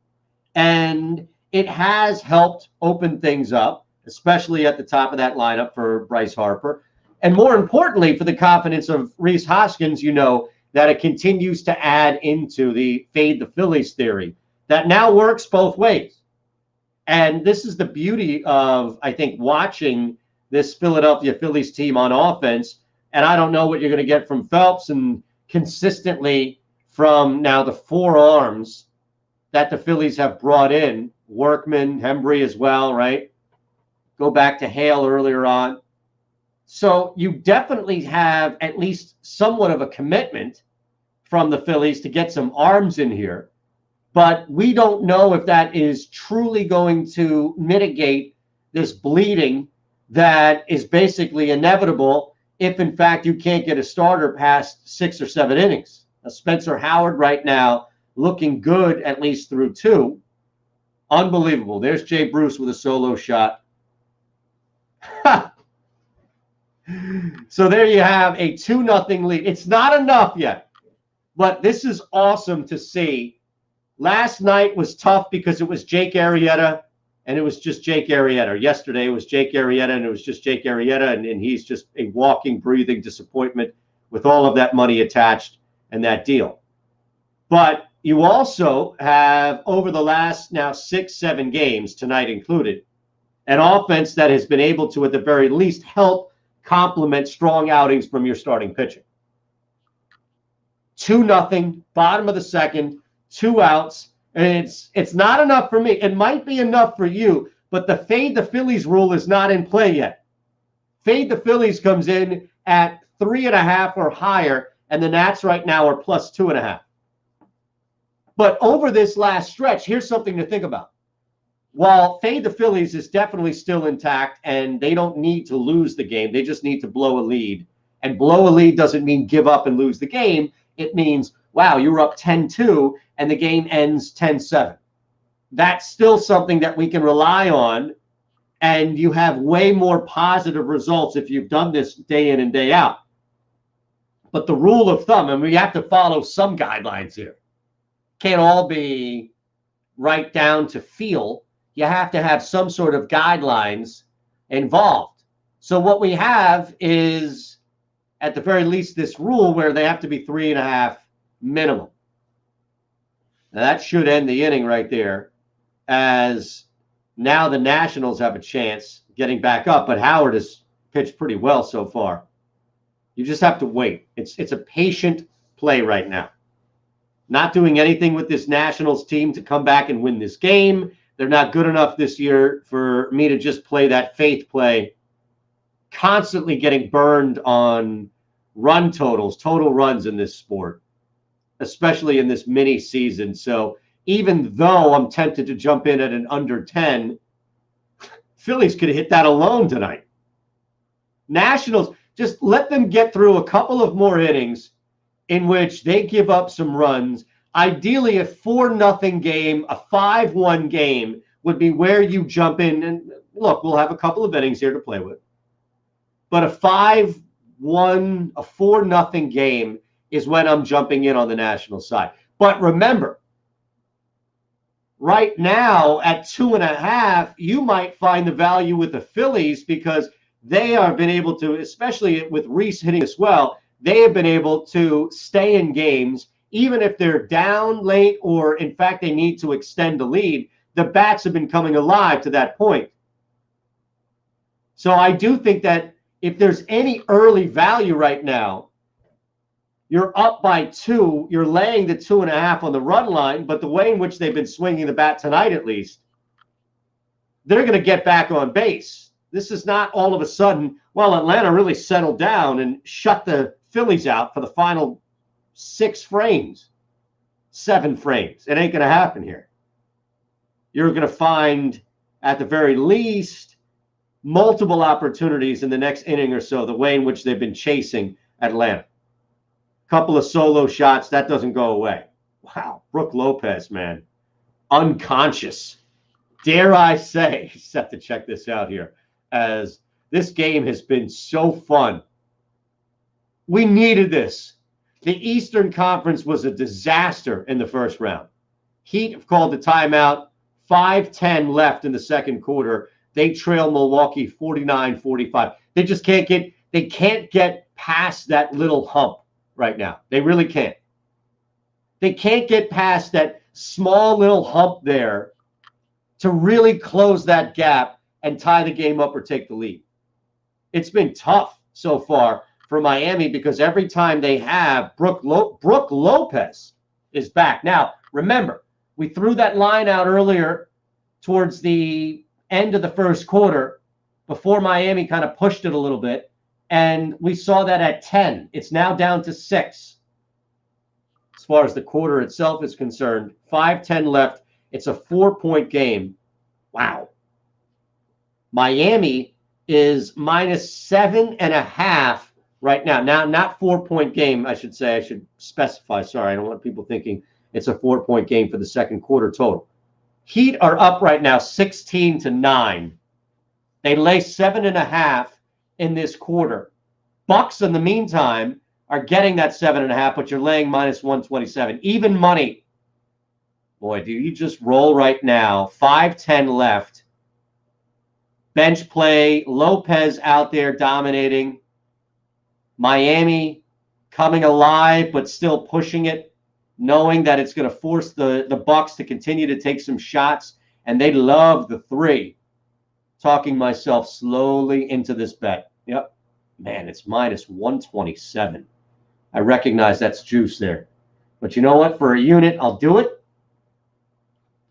And it has helped open things up, especially at the top of that lineup for Bryce Harper. And more importantly, for the confidence of Reese Hoskins, you know, that it continues to add into the fade the Phillies theory that now works both ways. And this is the beauty of, I think, watching this Philadelphia Phillies team on offense. And I don't know what you're going to get from Phelps and consistently from now the four arms that the Phillies have brought in, Workman, Hembree as well, right? Go back to Hale earlier on. So you definitely have at least somewhat of a commitment from the Phillies to get some arms in here. But we don't know if that is truly going to mitigate this bleeding that is basically inevitable if, in fact, you can't get a starter past 6 or 7 innings. Now, Spencer Howard right now looking good, at least through 2. Unbelievable. There's Jay Bruce with a solo shot. So there you have a 2-0 lead. It's not enough yet, but this is awesome to see. Last night was tough because it was Jake Arrieta, and it was just Jake Arrieta. Yesterday it was Jake Arrieta, and it was just Jake Arrieta, and he's just a walking, breathing disappointment with all of that money attached and that deal. But you also have, over the last now 6-7 games, tonight included, an offense that has been able to, at the very least, help complement strong outings from your starting pitching. 2-0, bottom of the second, 2 outs, and it's not enough for me. It might be enough for you, but the fade the Phillies rule is not in play yet. Fade the Phillies comes in at 3.5 or higher, and the Nats right now are plus 2.5. But over this last stretch, here's something to think about. While fade the Phillies is definitely still intact, and they don't need to lose the game, they just need to blow a lead. And blow a lead doesn't mean give up and lose the game. It means, wow, you were up 10-2, and the game ends 10-7. That's still something that we can rely on, and you have way more positive results if you've done this day in and day out. But the rule of thumb, and we have to follow some guidelines here, can't all be right down to feel. You have to have some sort of guidelines involved. So what we have is, at the very least, this rule where they have to be 3.5 minimum. Now that should end the inning right there, as now the Nationals have a chance getting back up, but Howard has pitched pretty well so far. You just have to wait. It's a patient play right now. Not doing anything with this Nationals team to come back and win this game. They're not good enough this year for me to just play that faith play, constantly getting burned on run totals, total runs in this sport, especially in this mini season. So even though I'm tempted to jump in at an under 10, Phillies could hit that alone tonight. Nationals, just let them get through a couple of more innings in which they give up some runs. Ideally, a 4-0 game, a 5-1 game would be where you jump in. And look, we'll have a couple of innings here to play with. But a 5-1, a 4-0 game is when I'm jumping in on the National side. But remember, right now at 2.5, you might find the value with the Phillies because they have been able to, especially with Reese hitting as well, they have been able to stay in games, even if they're down late or, in fact, they need to extend the lead. The bats have been coming alive to that point. So I do think that if there's any early value right now, you're up by 2, you're laying the 2.5 on the run line, but the way in which they've been swinging the bat tonight, at least, they're going to get back on base. This is not all of a sudden, well, Atlanta really settled down and shut the Phillies out for the final 6 frames, 7 frames. It ain't going to happen here. You're going to find, at the very least, multiple opportunities in the next inning or so, the way in which they've been chasing Atlanta. Couple of solo shots, that doesn't go away. Wow, Brooke Lopez, man, unconscious. Dare I say, just have to check this out here, as this game has been so fun. We needed this. The Eastern Conference was a disaster in the first round. Heat have called the timeout, 5:10 left in the second quarter. They trail Milwaukee 49-45. They just can't get past that little hump. right now. They really can't. They can't get past that small little hump there to really close that gap and tie the game up or take the lead. It's been tough so far for Miami because every time they have, Brooke Lopez is back. Now, remember, we threw that line out earlier towards the end of the first quarter before Miami kind of pushed it a little bit, and we saw that at 10. It's now down to 6. As far as the quarter itself is concerned, 5:10 left. It's a 4-point game. Wow. Miami is minus 7.5 right now. Now, not 4-point game, I should say. I should specify. Sorry, I don't want people thinking it's a 4-point game for the second quarter total. Heat are up right now 16-9. They lay 7.5 in this quarter. Bucks, in the meantime, are getting that 7.5, but you're laying minus 127. Even money. Boy, do you just roll right now. 5:10 left. Bench play. Lopez out there dominating. Miami coming alive, but still pushing it, knowing that it's going to force the Bucks to continue to take some shots, and they love the 3. Talking myself slowly into this bet. Yep. Man, it's minus 127. I recognize that's juice there. But you know what? For a unit, I'll do it.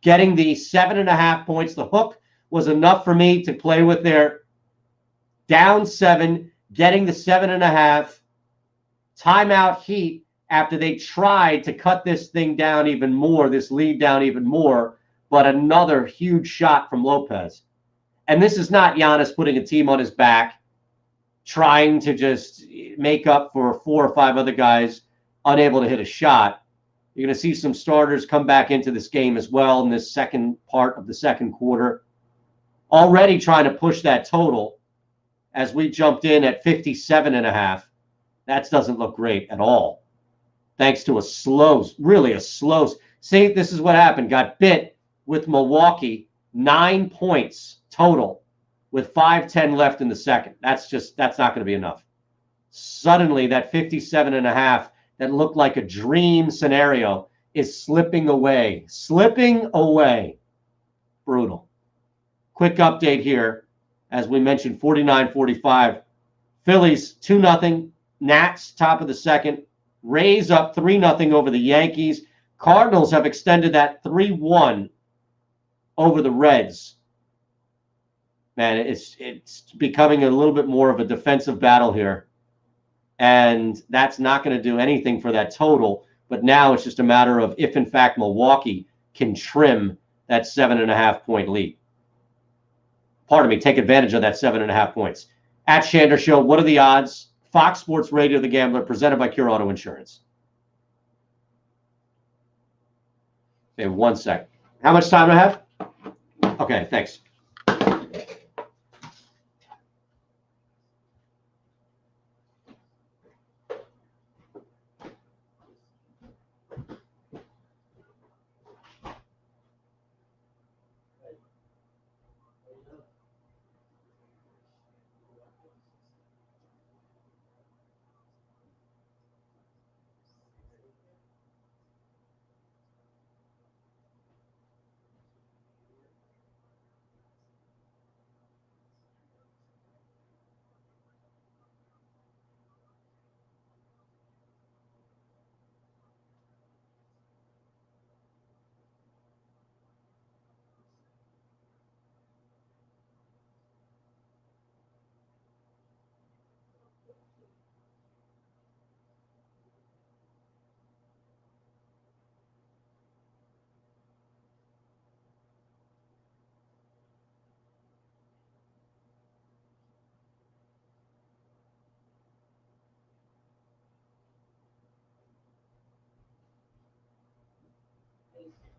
Getting the 7.5 points, the hook was enough for me to play with there. Down 7, getting the 7.5. Timeout Heat after they tried to cut this thing down even more, this lead down even more, but another huge shot from Lopez. And this is not Giannis putting a team on his back, trying to just make up for 4 or 5 other guys unable to hit a shot. You're going to see some starters come back into this game as well in this second part of the second quarter. Already trying to push that total as we jumped in at 57.5. That doesn't look great at all. Thanks to really a slow. See, this is what happened. Got bit with Milwaukee, 9 points total with 5:10 left in the second. That's not going to be enough. Suddenly, that 57.5 that looked like a dream scenario is slipping away. Brutal. Quick update here. As we mentioned, 49-45. Phillies 2-0. Nats top of the second. Rays up 3-0 over the Yankees. Cardinals have extended that 3-1 over the Reds. Man, it's becoming a little bit more of a defensive battle here. And that's not going to do anything for that total. But now it's just a matter of if, in fact, Milwaukee can trim that 7.5-point lead. Pardon me, take advantage of that 7.5 points. At Shander Show, what are the odds? Fox Sports Radio, The Gambler, presented by Cure Auto Insurance. Okay, 1 sec. How much time do I have? Okay, thanks.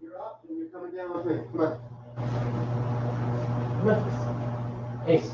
You're up and you're coming down with me. Come on. Come on. Ace.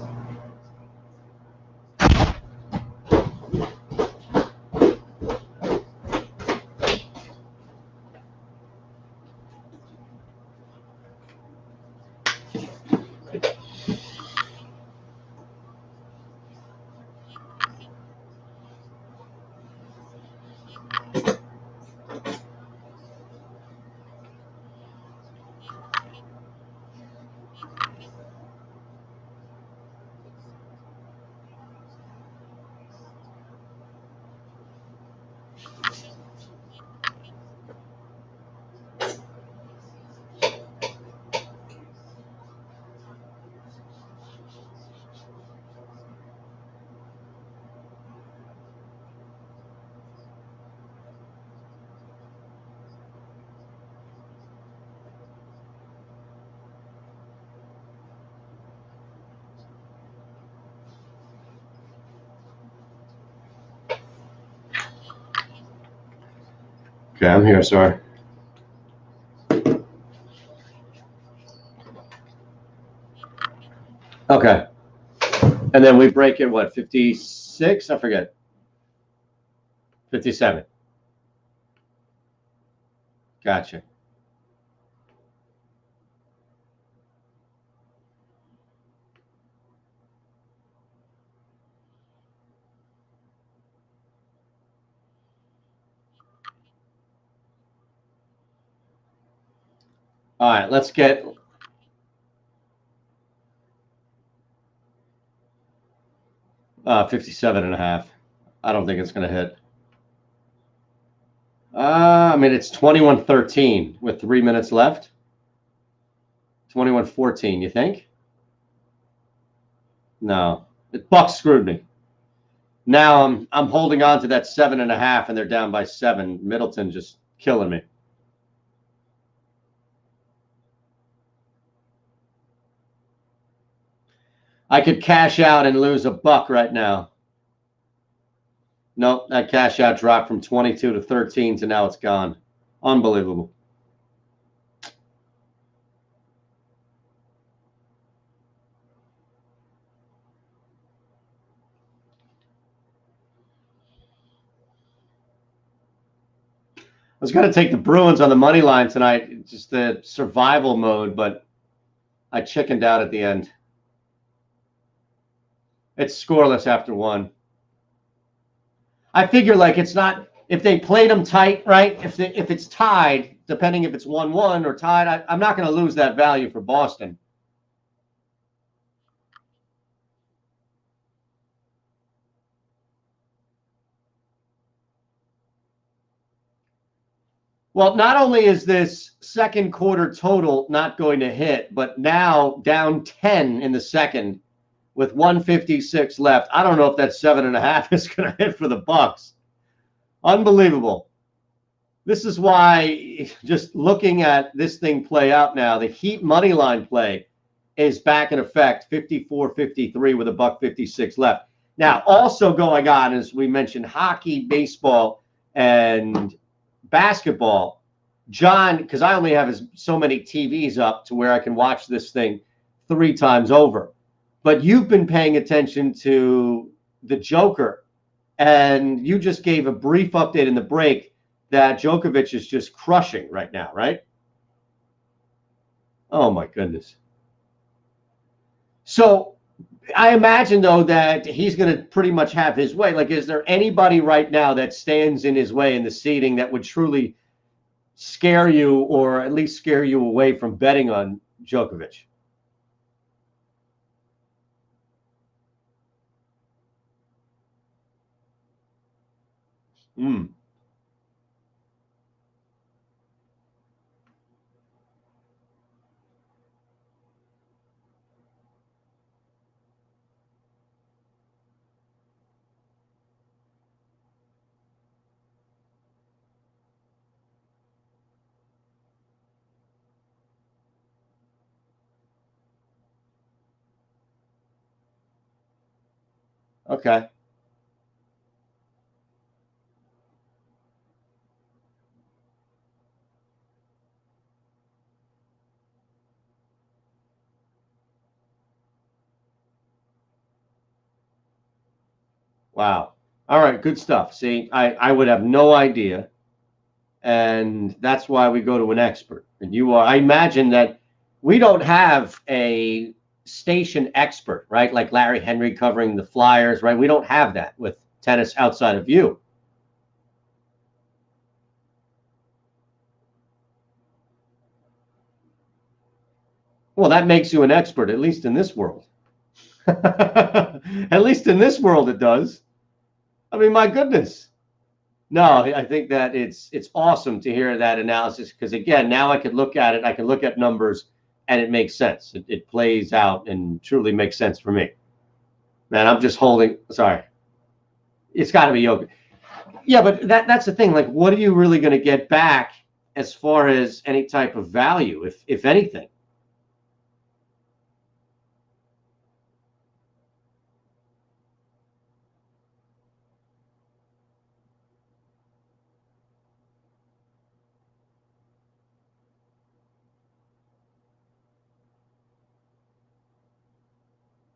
Okay, I'm here, sorry. Okay. And then we break it, what, 56? I forget. 57. Gotcha. All right, let's get 57.5. I don't think it's going to hit. I mean, it's 21-13 with 3 minutes left. 21-14, you think? No. Bucks screwed me. Now I'm holding on to that 7.5, and they're down by 7. Middleton just killing me. I could cash out and lose $1 right now. Nope, that cash out dropped from 22 to 13 to now it's gone. Unbelievable. I was going to take the Bruins on the money line tonight, just the survival mode, but I chickened out at the end. It's scoreless after 1. I figure like it's not, if they played them tight, right? If it's tied, depending if it's 1-1 or tied, I'm not going to lose that value for Boston. Well, not only is this second quarter total not going to hit, but now down 10 in the second with 156 left. I don't know if that 7.5 is going to hit for the Bucks. Unbelievable. This is why, just looking at this thing play out now, the Heat money line play is back in effect, 54-53 with $1.56 left. Now, also going on, as we mentioned, hockey, baseball, and basketball. John, because I only have so many TVs up to where I can watch this thing 3 times over. But you've been paying attention to the Joker, and you just gave a brief update in the break that Djokovic is just crushing right now, right? Oh, my goodness. So I imagine, though, that he's going to pretty much have his way. Like, is there anybody right now that stands in his way in the seating that would truly scare you, or at least scare you away from betting on Djokovic? Okay. Wow. All right, good stuff. See, I would have no idea, and that's why we go to an expert. And you are, I imagine that we don't have a station expert, right? Like Larry Henry covering the Flyers, right? We don't have that with tennis outside of you. Well, that makes you an expert, at least in this world. At least in this world, it does. I mean, my goodness. No, I think that it's awesome to hear that analysis, because again, now I could look at it, I can look at numbers, and it makes sense. It plays out and truly makes sense for me. Man, I'm just holding. Sorry, it's got to be yoga. Yeah, but that's the thing. Like, what are you really going to get back as far as any type of value, if anything?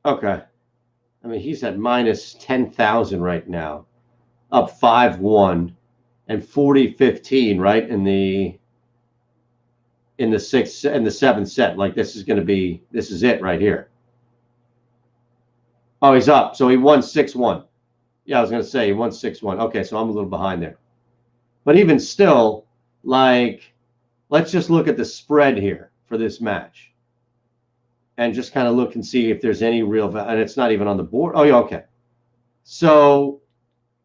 Okay. I mean, he's at minus 10,000 right now, up 5-1 and 40-15, right? In the seventh set. Like this is it right here. Oh, he's up. So he won 6-1. Yeah, I was going to say he won 6-1. Okay, so I'm a little behind there. But even still, like, let's just look at the spread here for this match. And just kind of look and see if there's any real value. And it's not even on the board. Oh, yeah, okay. So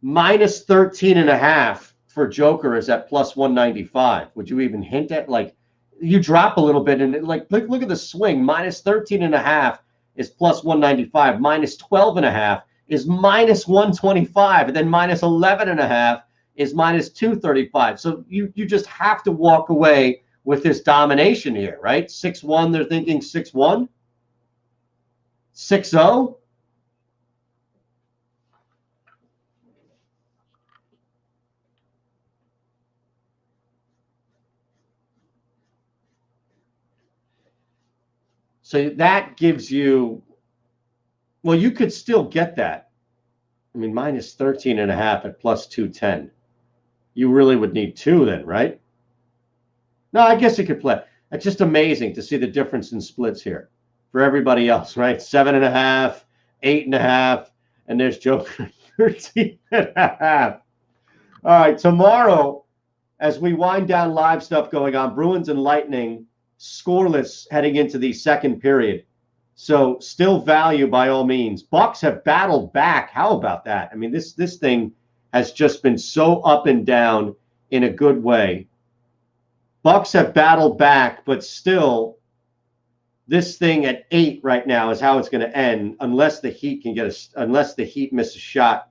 minus 13.5 for Joker is at plus 195. Would you even hint at, like, you drop a little bit and like look at the swing. Minus 13.5 is plus 195. Minus 12.5 is minus 125. And then minus 11.5 is minus 235. So you just have to walk away with this domination here, right? 6-1, they're thinking 6-1. 6-0. So that gives you, well, you could still get that. I mean, minus 13.5 at plus 210. You really would need 2 then, right? No, I guess you could play. It's just amazing to see the difference in splits here for everybody else, right? 7.5, 8.5, and there's Joker 13.5. All right, tomorrow, as we wind down live stuff going on, Bruins and Lightning scoreless heading into the second period. So still value by all means. Bucks have battled back. How about that? I mean, this thing has just been so up and down in a good way. Bucks have battled back, but still this thing at 8 right now is how it's going to end unless the Heat miss a shot.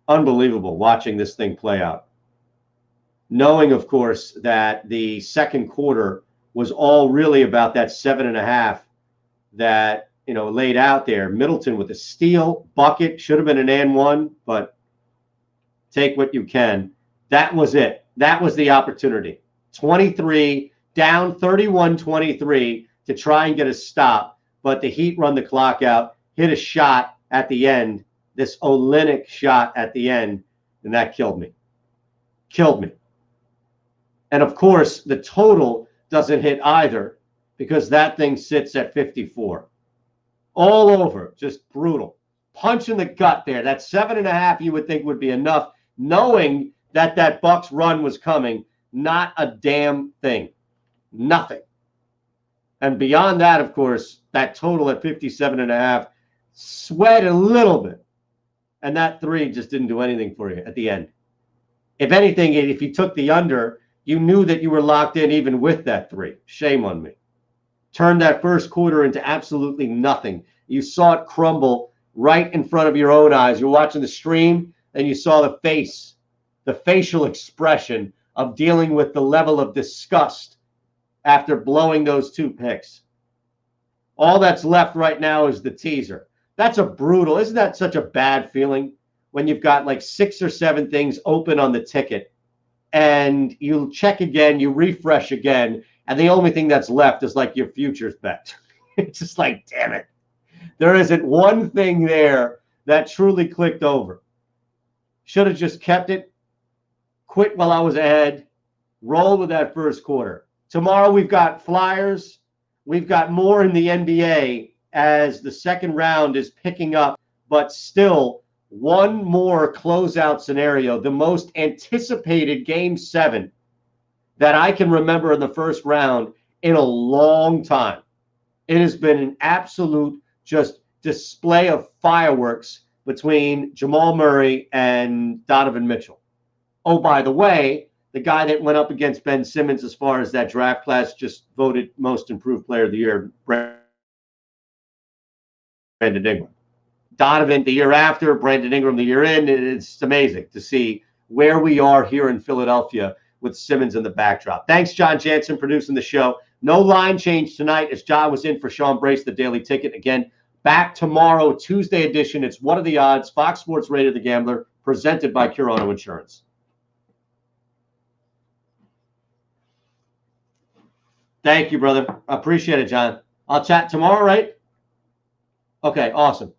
Unbelievable watching this thing play out. Knowing, of course, that the second quarter was all really about that 7.5 that, laid out there. Middleton with a steal, bucket, should have been an and one, but take what you can. That was it. That was the opportunity. 23, down 31-23 to try and get a stop, but the Heat run the clock out, hit a shot at the end, this Olynyk shot at the end, and that killed me. Killed me. And, of course, the total doesn't hit either because that thing sits at 54. All over, just brutal. Punch in the gut there. That 7.5 you would think would be enough, knowing that Bucks run was coming. Not a damn thing. Nothing. And beyond that, of course, that total at 57.5 sweat a little bit. And that 3 just didn't do anything for you at the end. If anything, if you took the under, you knew that you were locked in even with that 3. Shame on me. Turned that first quarter into absolutely nothing. You saw it crumble right in front of your own eyes. You're watching the stream and you saw the face, the facial expression of dealing with the level of disgust after blowing those 2 picks. All that's left right now is the teaser. That's a brutal, isn't that such a bad feeling when you've got like 6 or 7 things open on the ticket and you check again, you refresh again, and the only thing that's left is like your futures bet. It's just like, damn it. There isn't one thing there that truly clicked over. Should have just kept it, quit while I was ahead, roll with that first quarter. Tomorrow we've got Flyers. We've got more in the NBA as the second round is picking up, but still one more closeout scenario, the most anticipated Game 7 that I can remember in the first round in a long time. It has been an absolute just display of fireworks between Jamal Murray and Donovan Mitchell. Oh, by the way, the guy that went up against Ben Simmons as far as that draft class just voted most improved player of the year, Brandon Ingram. Donovan the year after, Brandon Ingram the year in. It's amazing to see where we are here in Philadelphia with Simmons in the backdrop. Thanks, John Jansen, producing the show. No line change tonight as John was in for Sean Brace, the Daily Ticket. Again, back tomorrow, Tuesday edition. It's What Are the Odds? Fox Sports Radio The Gambler, presented by Cure Auto Insurance. Thank you, brother. I appreciate it, John. I'll chat tomorrow, right? Okay, awesome.